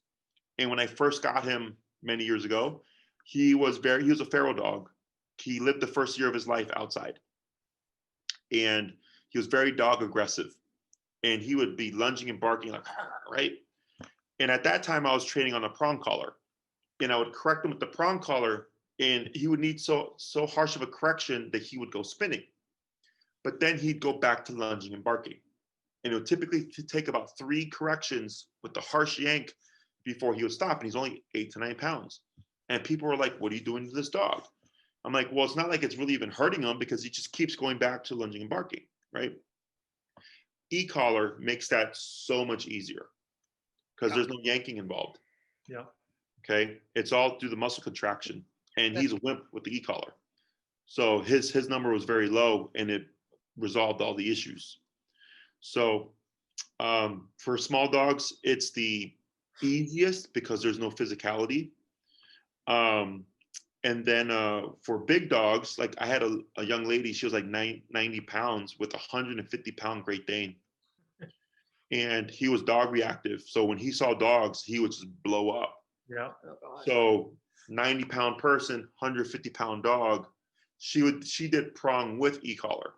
and when I first got him many years ago, he was a feral dog. He lived the first year of his life outside, and he was very dog aggressive, and he would be lunging and barking like, right? And at that time, I was training on a prong collar, and I would correct him with the prong collar, and he would need so harsh of a correction that he would go spinning. But then he'd go back to lunging and barking. And it would typically take about 3 corrections with the harsh yank before he would stop. And he's only 8 to 9 pounds. And people were like, what are you doing to this dog? I'm like, well, it's not like it's really even hurting him because he just keeps going back to lunging and barking, right? E-collar makes that so much easier because there's no yanking involved. Yeah. Okay. It's all through the muscle contraction. And he's a wimp with the e-collar. So his number was very low, and it resolved all the issues. So for small dogs, it's the easiest because there's no physicality. And then for big dogs, like I had a young lady, she was like 90 pounds with a 150-pound Great Dane. And he was dog reactive. So when he saw dogs, he would just blow up. Yeah. Oh, So 90-pound person, 150-pound dog, she did prong with e-collar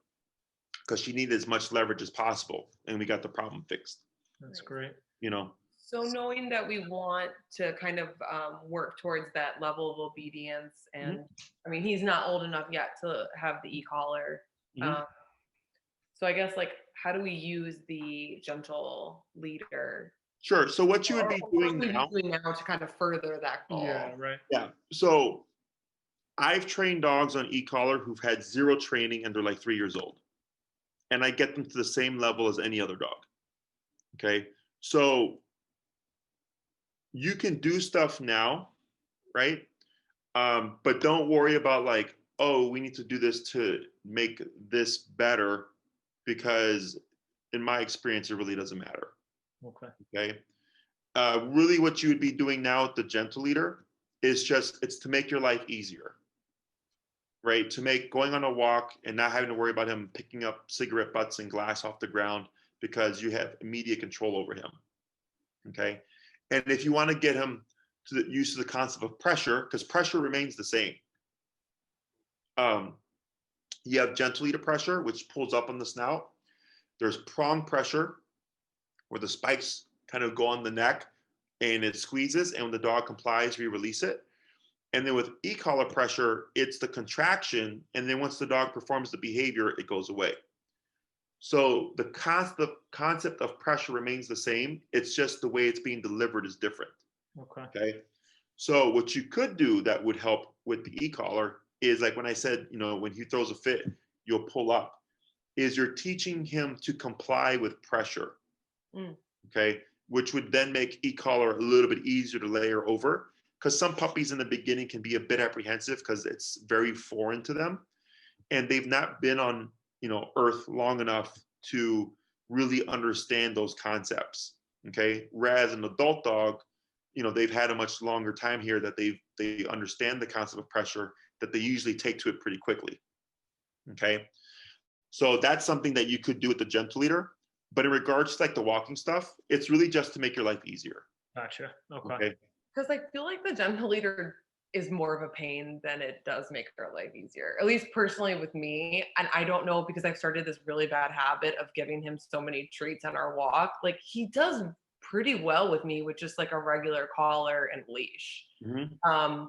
because she needed as much leverage as possible, and we got the problem fixed. That's great. So knowing that we want to kind of work towards that level of obedience, and I mean, he's not old enough yet to have the e-collar. So I guess, like, how do we use the gentle leader? Sure. So what you would be doing now to kind of further that goal? Yeah, right. Yeah. So I've trained dogs on e-collar who've had 0 training and they're like 3 years old. And I get them to the same level as any other dog. Okay. So you can do stuff now, right? But don't worry about like, oh, we need to do this to make this better, because in my experience, it really doesn't matter. Okay. Really what you would be doing now with the gentle leader is it's to make your life easier, right? To make going on a walk and not having to worry about him picking up cigarette butts and glass off the ground, because you have immediate control over him. Okay. And if you want to get him to the use of the concept of pressure, because pressure remains the same. You have gentle leader pressure, which pulls up on the snout. There's prong pressure, where the spikes kind of go on the neck and it squeezes, and when the dog complies, we release it. And then with e-collar pressure, it's the contraction, and then once the dog performs the behavior, it goes away. So the concept of pressure remains the same. It's just the way it's being delivered is different. Okay. So what you could do that would help with the e-collar is, like when I said, when he throws a fit, you'll pull up, is you're teaching him to comply with pressure. Okay. Which would then make e-collar a little bit easier to layer over, because some puppies in the beginning can be a bit apprehensive because it's very foreign to them, and they've not been on, earth long enough to really understand those concepts. Okay, whereas an adult dog, they've had a much longer time here, that they understand the concept of pressure, that they usually take to it pretty quickly. Okay, so that's something that you could do with the gentle leader. But in regards to like the walking stuff, it's really just to make your life easier. Gotcha. Okay. Okay. Because I feel like the gentle leader is more of a pain than it does make our life easier, at least personally with me. And I don't know, because I've started this really bad habit of giving him so many treats on our walk. Like, he does pretty well with me with just like a regular collar and leash. Mm-hmm.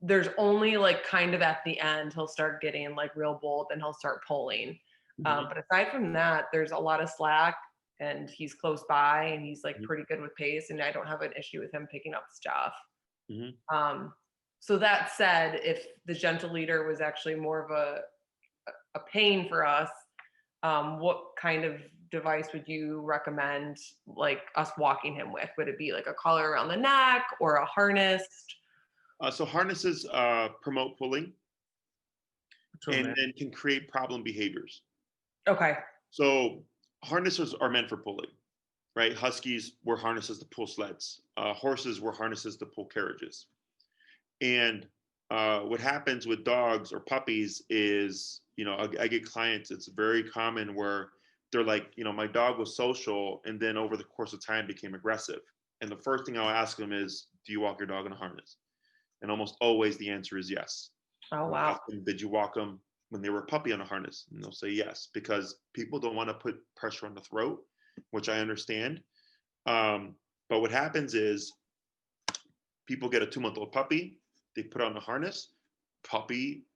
There's only like kind of at the end, he'll start getting like real bold and he'll start pulling. Mm-hmm. But aside from that, there's a lot of slack, and he's close by, and he's like Mm-hmm. pretty good with pace, and I don't have an issue with him picking up stuff. Mm-hmm. So that said, if the gentle leader was actually more of a pain for us, what kind of device would you recommend like us walking him with? Would it be like a collar around the neck or a harness? So harnesses promote pulling and then can create problem behaviors. Okay. So harnesses are meant for pulling, right? Huskies were harnesses to pull sleds. Horses were harnesses to pull carriages. And what happens with dogs or puppies is, I get clients, it's very common where they're like, my dog was social and then over the course of time became aggressive. And the first thing I'll ask them is, do you walk your dog in a harness? And almost always the answer is yes. Oh, wow. Did you walk them when they were a puppy on a harness? And they'll say yes, because people don't want to put pressure on the throat, which I understand. But what happens is people get a 2-month-old puppy, they put on a harness.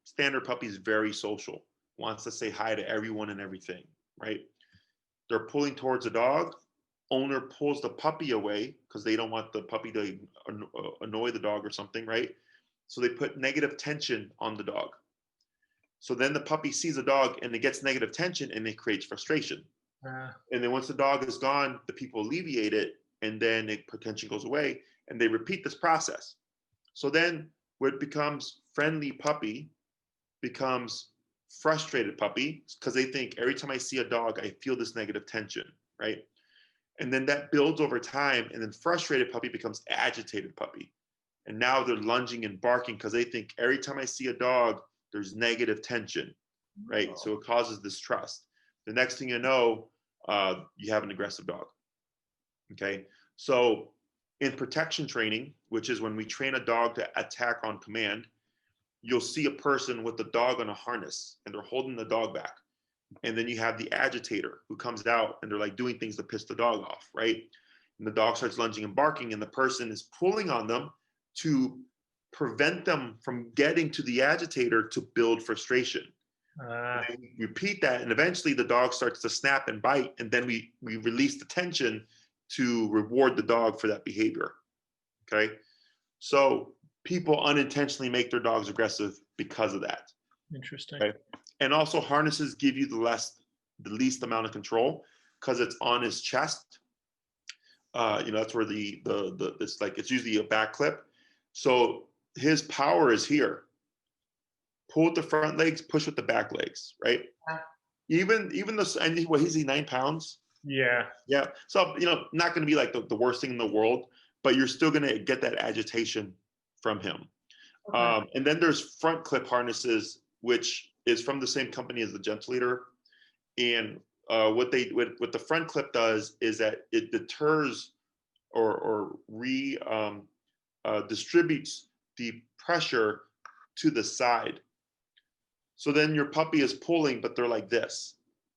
Standard puppy is very social, wants to say hi to everyone and everything, right? They're pulling towards the dog. Owner pulls the puppy away because they don't want the puppy to annoy the dog or something, right? So they put negative tension on the dog. So then the puppy sees a dog and it gets negative tension and it creates frustration. And then once the dog is gone, the people alleviate it, and then tension goes away, and they repeat this process. So then what becomes friendly puppy becomes frustrated puppy, because they think every time I see a dog, I feel this negative tension, right? And then that builds over time, and then frustrated puppy becomes agitated puppy. And now they're lunging and barking because they think every time I see a dog, there's negative tension, right? Oh. So it causes distrust. The next thing you know, you have an aggressive dog. Okay. So in protection training, which is when we train a dog to attack on command, you'll see a person with the dog on a harness and they're holding the dog back. And then you have the agitator who comes out and they're like doing things to piss the dog off, right? And the dog starts lunging and barking, and the person is pulling on them to prevent them from getting to the agitator to build frustration. And we repeat that, and eventually the dog starts to snap and bite, and then we release the tension to reward the dog for that behavior. Okay, so people unintentionally make their dogs aggressive because of that. Interesting. Okay? And also harnesses give you the least amount of control because it's on his chest. That's where it's usually a back clip. So his power is here. Pull with the front legs, push with the back legs, right? Yeah. Even the, and he's 9 pounds. Yeah. Yeah. So, not going to be like the worst thing in the world, but you're still going to get that agitation from him. Okay. And then there's front clip harnesses, which is from the same company as the gentle leader. And what the front clip does is that it deters or distributes the pressure to the side. So then your puppy is pulling, but they're like this.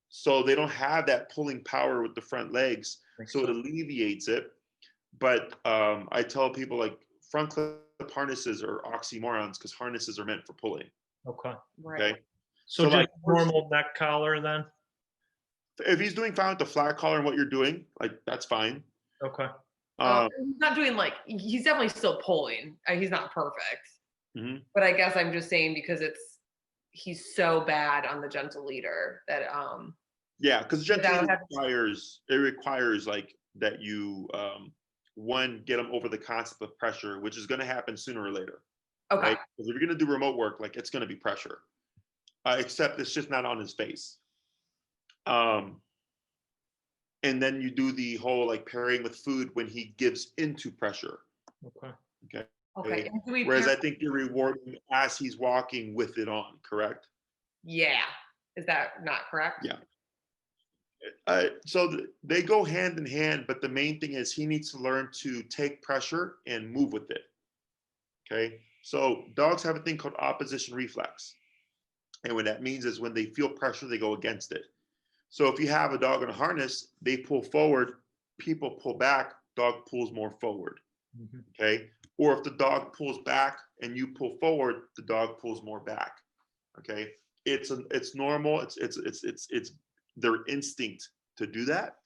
So they don't have that pulling power with the front legs. So it alleviates it. But I tell people, like, front clip harnesses are oxymorons because harnesses are meant for pulling. Okay. Right. Okay. So just like normal neck collar then? If he's doing fine with the flat collar and what you're doing, like, that's fine. Okay. He's not doing he's definitely still pulling. He's not perfect. Mm-hmm. But I guess I'm just saying because he's so bad on the gentle leader that yeah, because gentle leader requires like that you one, get them over the concept of pressure, which is going to happen sooner or later. Okay. Right? Because if you're going to do remote work, like it's going to be pressure, except it's just not on his face. And then you do the whole like pairing with food when he gives into pressure. Okay. Okay. Okay. And do we Whereas pair- I think you're rewarding as he's walking with it on, correct? Yeah. Is that not correct? Yeah. So they go hand in hand, but the main thing is he needs to learn to take pressure and move with it. Okay. So dogs have a thing called opposition reflex. And what that means is when they feel pressure, they go against it. So if you have a dog in a harness, they pull forward, people pull back, dog pulls more forward. Mm-hmm. Okay. Or if the dog pulls back and you pull forward, the dog pulls more back. Okay. It's normal. It's their instinct to do that.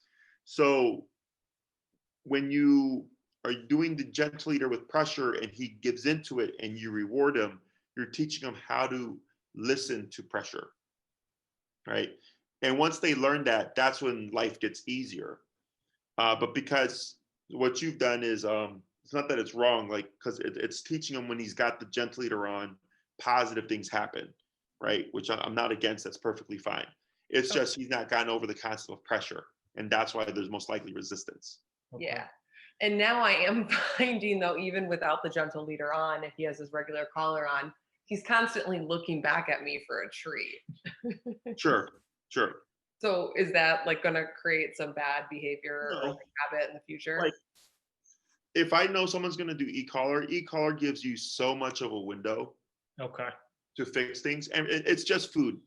So when you are doing the gentle leader with pressure and he gives into it and you reward him, you're teaching him how to listen to pressure. Right. And once they learn that, that's when life gets easier. But because what you've done is, it's not that it's wrong, like, because it's teaching him when he's got the gentle leader on, positive things happen, right? Which I'm not against, that's perfectly fine. It's just he's not gotten over the concept of pressure. And that's why there's most likely resistance. Okay. Yeah. And now I am finding though, even without the gentle leader on, if he has his regular collar on, he's constantly looking back at me for a treat. Sure. So is that like going to create some bad behavior or No. like habit in the future? Like, if I know someone's going to do e-collar gives you so much of a window Okay. to fix things. And it's just food.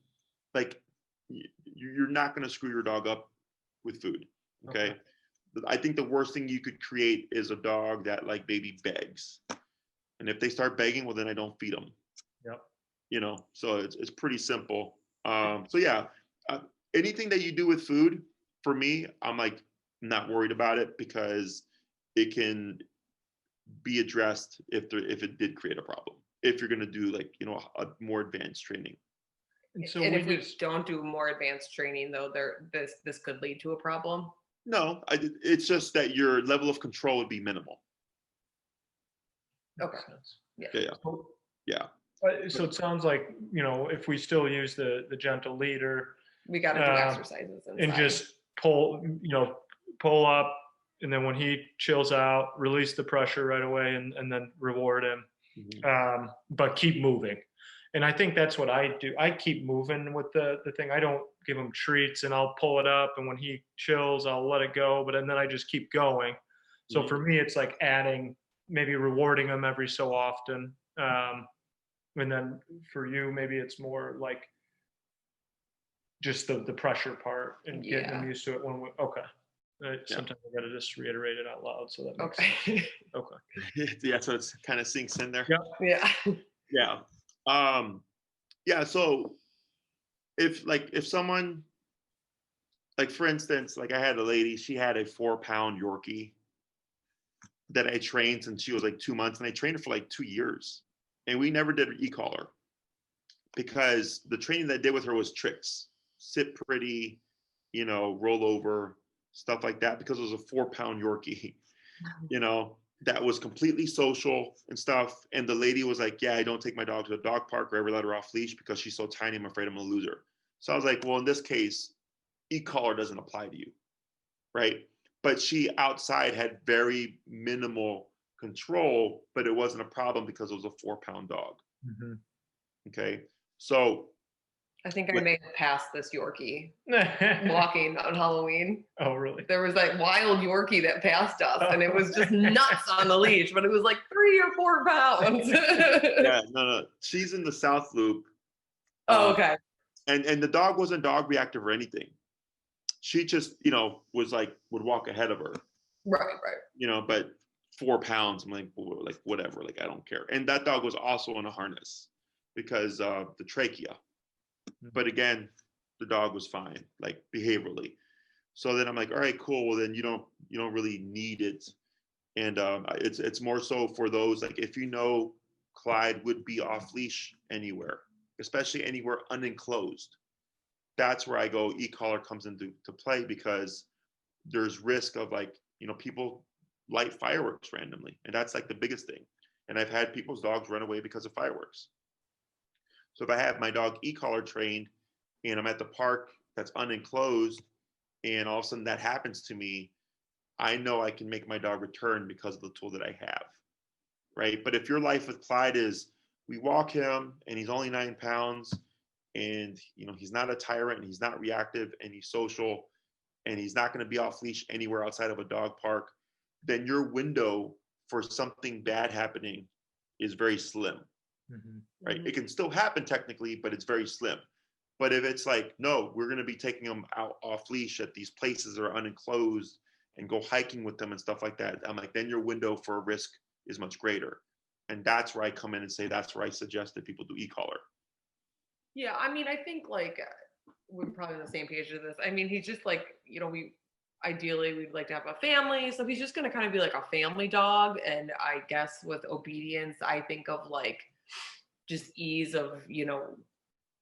Like, you're not going to screw your dog up with food. Okay. I think the worst thing you could create is a dog that like maybe begs. And if they start begging, well, then I don't feed them. Yep. You know, so it's pretty simple. So yeah, anything that you do with food, for me, I'm like not worried about it because it can be addressed if it did create a problem. If you're going to do like, you know, a more advanced training. And so and if we don't do more advanced training though, this could lead to a problem. No, it's just that your level of control would be minimal. Okay. Yeah. So it sounds like, you know, if we still use the gentle leader, We got to do exercises and inside. just pull up, and then when he chills out, release the pressure right away, and then reward him. Mm-hmm. But keep moving. And I think that's what I do. I keep moving with the thing. I don't give him treats, and I'll pull it up, and when he chills, I'll let it go. But and then I just keep going. So for me, it's like adding, maybe rewarding him every so often. And then for you, maybe it's more like just the pressure part and getting them used to it when we, sometimes I gotta just reiterate it out loud, so that makes sense. Okay. Yeah, so it's kind of sinks in there. Yeah. Yeah. So if someone, like for instance, like I had a lady, she had a 4-pound Yorkie that I trained since she was like 2 months, and I trained her for like 2 years, and we never did an e-collar because the training that I did with her was tricks, sit pretty, you know, roll over, stuff like that, because it was a 4-pound Yorkie, you know, that was completely social and stuff. And the lady was like, yeah, I don't take my dog to the dog park or ever let her off leash because she's so tiny, I'm afraid I'm gonna lose her. So I was like, well, in this case, e-collar doesn't apply to you, right? But she outside had very minimal control, but it wasn't a problem because it was a 4-pound dog. Mm-hmm. Okay. So I think I may have passed this Yorkie walking on Halloween. Oh, really? There was like wild Yorkie that passed us, and it was just nuts on the leash, but it was like 3 or 4 pounds. Yeah, no. She's in the South Loop. Oh, okay. And the dog wasn't dog reactive or anything. She just, you know, was like, would walk ahead of her. Right. You know, but 4 pounds, I'm like whatever, like I don't care. And that dog was also in a harness because of the trachea. But again, the dog was fine, like behaviorally. So then I'm like, all right, cool. Well, then you don't really need it. And it's more so for those, like if you know Clyde would be off leash anywhere, especially anywhere unenclosed. That's where I go, e-collar comes into play because there's risk of like, you know, people light fireworks randomly. And that's like the biggest thing. And I've had people's dogs run away because of fireworks. So if I have my dog e-collar trained and I'm at the park that's unenclosed and all of a sudden that happens to me, I know I can make my dog return because of the tool that I have, right? But if your life with Clyde is we walk him and he's only 9 pounds and he's not a tyrant and he's not reactive and he's social and he's not going to be off leash anywhere outside of a dog park, then your window for something bad happening is very slim, right? Mm-hmm. It can still happen technically, but it's very slim. But if it's like, no, we're going to be taking them out off leash at these places that are unenclosed and go hiking with them and stuff like that, I'm like, then your window for a risk is much greater. And that's where I come in and say, that's where I suggest that people do e-collar. Yeah, I mean, I think like we're probably on the same page with this. I mean, he's just like, we'd like to have a family. So he's just going to kind of be like a family dog. And I guess with obedience, I think of like just ease of,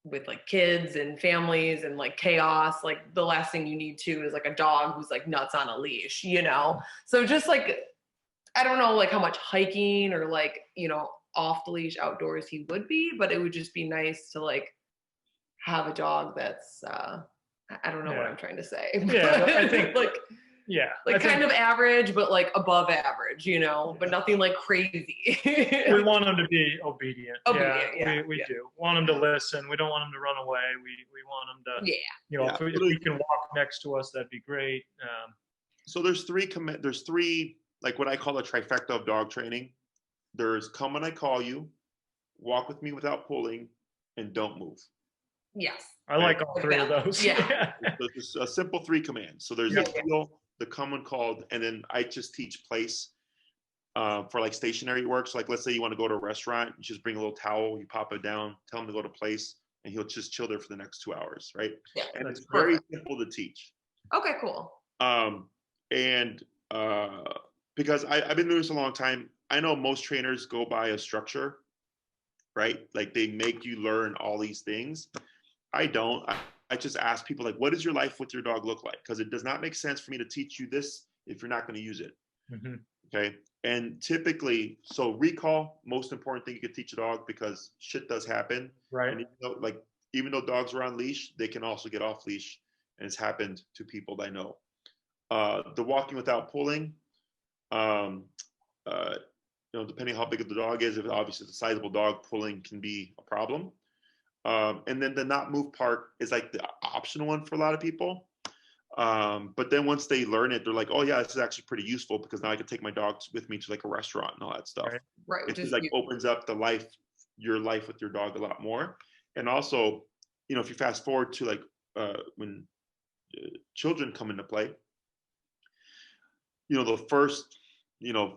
with like kids and families and like chaos. Like the last thing you need to is like a dog who's like nuts on a leash, So just like, I don't know like how much hiking or like, off the leash outdoors he would be, but it would just be nice to like have a dog that's I don't know what I'm trying to say. Yeah, I think like kind of average, but like above average, but nothing like crazy. we want them to be obedient. Yeah, we do want them to listen. We don't want them to run away. We want them to, if we can walk next to us, that'd be great. So there's three, like what I call a trifecta of dog training. There's come when I call you, walk with me without pulling, and don't move. Yes. I like all three of those. Yeah. So just a simple 3 commands. So there's the feel, the come when called, and then I just teach place for like stationary work. So like, let's say you want to go to a restaurant, you just bring a little towel, you pop it down, tell him to go to place, and he'll just chill there for the next 2 hours, right? Yeah, and it's very simple to teach. Okay, cool. Because I've been doing this a long time, I know most trainers go by a structure, right? Like they make you learn all these things. I don't. I just ask people like, what does your life with your dog look like? Because it does not make sense for me to teach you this if you're not going to use it. Mm-hmm. Okay. And typically, so recall, most important thing you can teach a dog because shit does happen. Right. And even though dogs are on leash, they can also get off leash. And it's happened to people that I know. The walking without pulling, depending how big the dog is, if obviously it's a sizable dog, pulling can be a problem. And then the not move part is like the optional one for a lot of people. But then once they learn it, they're like, oh yeah, this is actually pretty useful because now I can take my dogs with me to like a restaurant and all that stuff. Right. It just like opens up your life with your dog a lot more. And also, if you fast forward to like when children come into play, the first,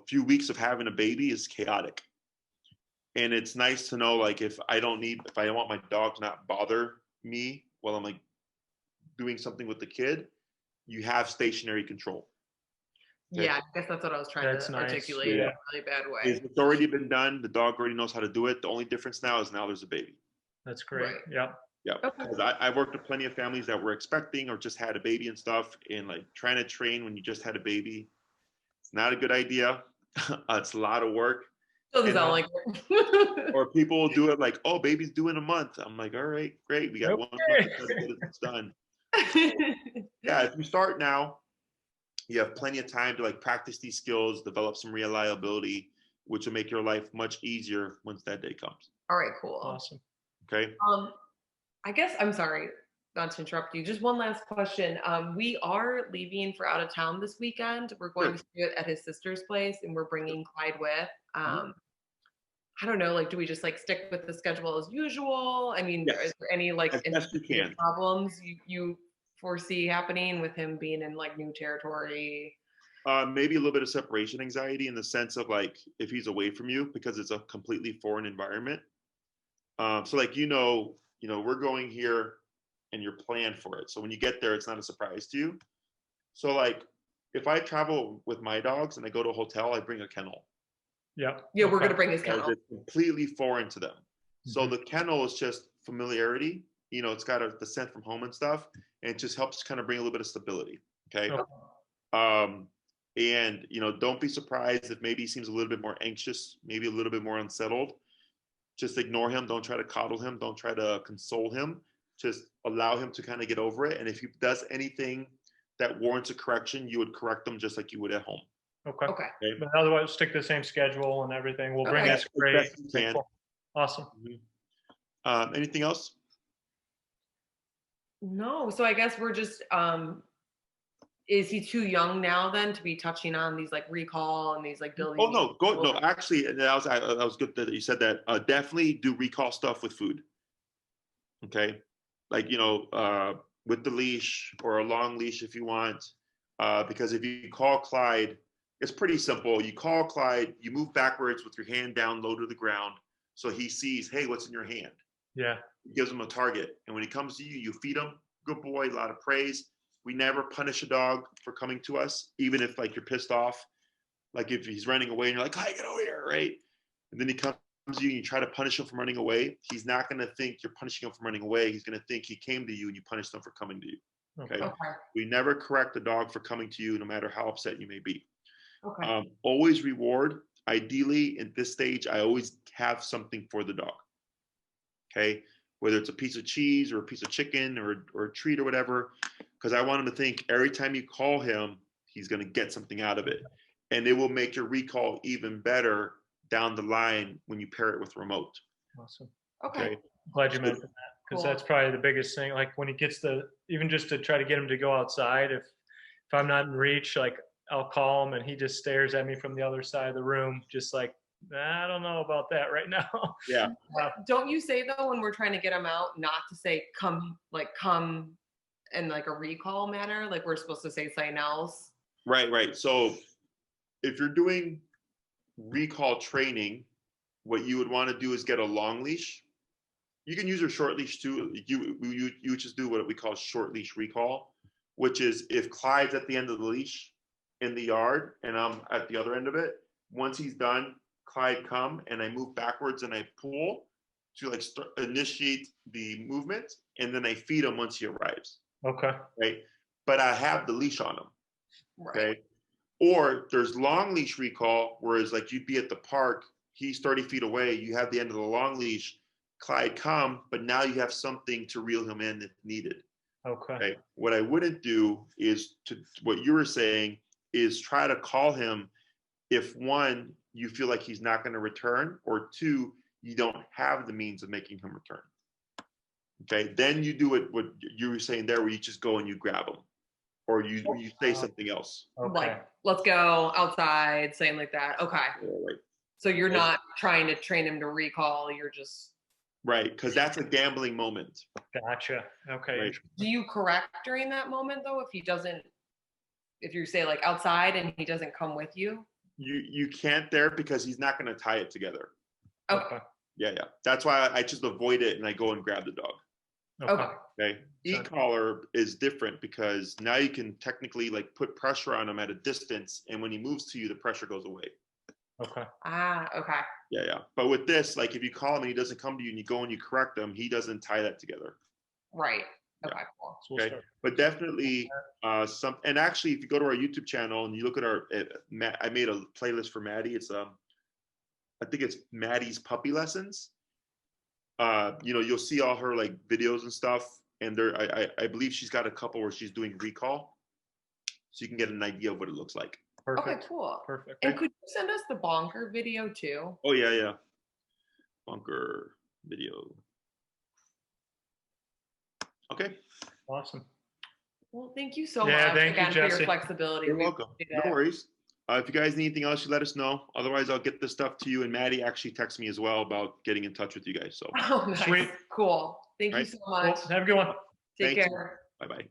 few weeks of having a baby is chaotic. And it's nice to know, like, if I want my dog to not bother me while I'm like doing something with the kid, you have stationary control. Okay? Yeah, I guess that's what I was trying to articulate in a really bad way. It's already been done. The dog already knows how to do it. The only difference now is there's a baby. That's great. Right. Yeah. Yeah. Because I've worked with plenty of families that were expecting or just had a baby and stuff, and like trying to train when you just had a baby, it's not a good idea. It's a lot of work. Doesn't sound like it. Or people will do it like, oh, baby's due in a month. I'm like, all right, great. We got 1 month to get it done. Yeah, if you start now, you have plenty of time to like practice these skills, develop some reliability, which will make your life much easier once that day comes. All right, cool. Awesome. Okay. I guess I'm sorry not to interrupt you. Just one last question. We are leaving for out of town this weekend. We're going to do it at his sister's place, and we're bringing Clyde with. I don't know, like, do we just like stick with the schedule as usual? I mean, is there any like problems you foresee happening with him being in like new territory? Maybe a little bit of separation anxiety in the sense of like if he's away from you because it's a completely foreign environment. So like we're going here and you're planned for it. So when you get there, it's not a surprise to you. So like if I travel with my dogs and I go to a hotel, I bring a kennel. Yeah. Yeah, we're gonna bring his kennel. It's completely foreign to them. Mm-hmm. So the kennel is just familiarity. It's got the scent from home and stuff, and it just helps kind of bring a little bit of stability. Okay. And, don't be surprised if maybe he seems a little bit more anxious, maybe a little bit more unsettled. Just ignore him. Don't try to coddle him. Don't try to console him. Just allow him to kind of get over it. And if he does anything that warrants a correction, you would correct them just like you would at home. Okay. Okay. Okay. But otherwise, stick to the same schedule and everything. We'll bring Okay. this great. Best you can. Awesome. Anything else? No. So I guess we're just is he too young now then to be touching on these like recall and these like building? Oh no, no. Actually, that was good that you said that. Definitely do recall stuff with food. Okay, like with the leash or a long leash if you want, because if you call Clyde, it's pretty simple. You call Clyde, you move backwards with your hand down low to the ground, so he sees, hey, what's in your hand? Yeah. It gives him a target, and when he comes to you, you feed him. Good boy, a lot of praise. We never punish a dog for coming to us, even if like you're pissed off. Like if he's running away and you're like, "Hi, get over here," right? And then he comes to you and you try to punish him for running away. He's not going to think you're punishing him for running away. He's going to think he came to you and you punished him for coming to you. Okay. We never correct the dog for coming to you, no matter how upset you may be. Okay. Always reward. Ideally, at this stage, I always have something for the dog. Okay. Whether it's a piece of cheese or a piece of chicken or a treat or whatever, because I want him to think every time you call him, he's going to get something out of it. And it will make your recall even better down the line when you pair it with remote. Awesome. Okay. Glad you mentioned that, because that's probably the biggest thing. Like when he gets even just to try to get him to go outside, if I'm not in reach, like I'll call him and he just stares at me from the other side of the room, just like, I don't know about that right now. Yeah. Don't you say though, when we're trying to get him out, not to say come in like a recall manner, like we're supposed to say something else? Right. So if you're doing recall training, what you would want to do is get a long leash. You can use a short leash too. You just do what we call short leash recall, which is if Clyde's at the end of the leash in the yard and I'm at the other end of it, once he's done, Clyde come and I move backwards and I pull to like initiate the movement, and then I feed him once he arrives. Okay. Right. But I have the leash on him. Right. Okay. Or there's long leash recall, whereas like you'd be at the park, he's 30 feet away, you have the end of the long leash, Clyde come, but now you have something to reel him in if needed. Okay. What I wouldn't do is what you were saying is try to call him if one, you feel like he's not going to return, or two, you don't have the means of making him return. Okay. Then you do it, what you were saying there, where you just go and you grab him. Or you say something else. Okay. Like, let's go outside, saying like that. Okay. Right. So you're not trying to train him to recall. You're just. Right. Because that's a gambling moment. Gotcha. Okay. Right. Do you correct during that moment though? If you say like outside and he doesn't come with you? You can't there because he's not going to tie it together. Okay. Yeah. That's why I just avoid it and I go and grab the dog. Okay. E-collar is different because now you can technically like put pressure on him at a distance, and when he moves to you, the pressure goes away. Okay. Okay. Yeah. But with this, like if you call him and he doesn't come to you and you go and you correct him, he doesn't tie that together. Right. Okay. Yeah. Cool. Okay. But definitely and actually, if you go to our YouTube channel and you look at I made a playlist for Maddie. It's I think it's Maddie's puppy lessons. You'll see all her like videos and stuff, and I believe she's got a couple where she's doing recall, so you can get an idea of what it looks like. Perfect. Okay, cool. Perfect. And could you send us the bonker video too? Oh yeah. Bonker video. Okay. Awesome. Well, thank you so Yeah, much thank you, again for your Jesse. flexibility. You're We welcome. appreciate No it. worries. If you guys need anything else, you let us know. Otherwise, I'll get this stuff to you. And Maddie actually texted me as well about getting in touch with you guys. So Oh, nice. Sweet. Cool. Thank you Right. so much. Well, have a good one. Take Thank you. care. Bye-bye.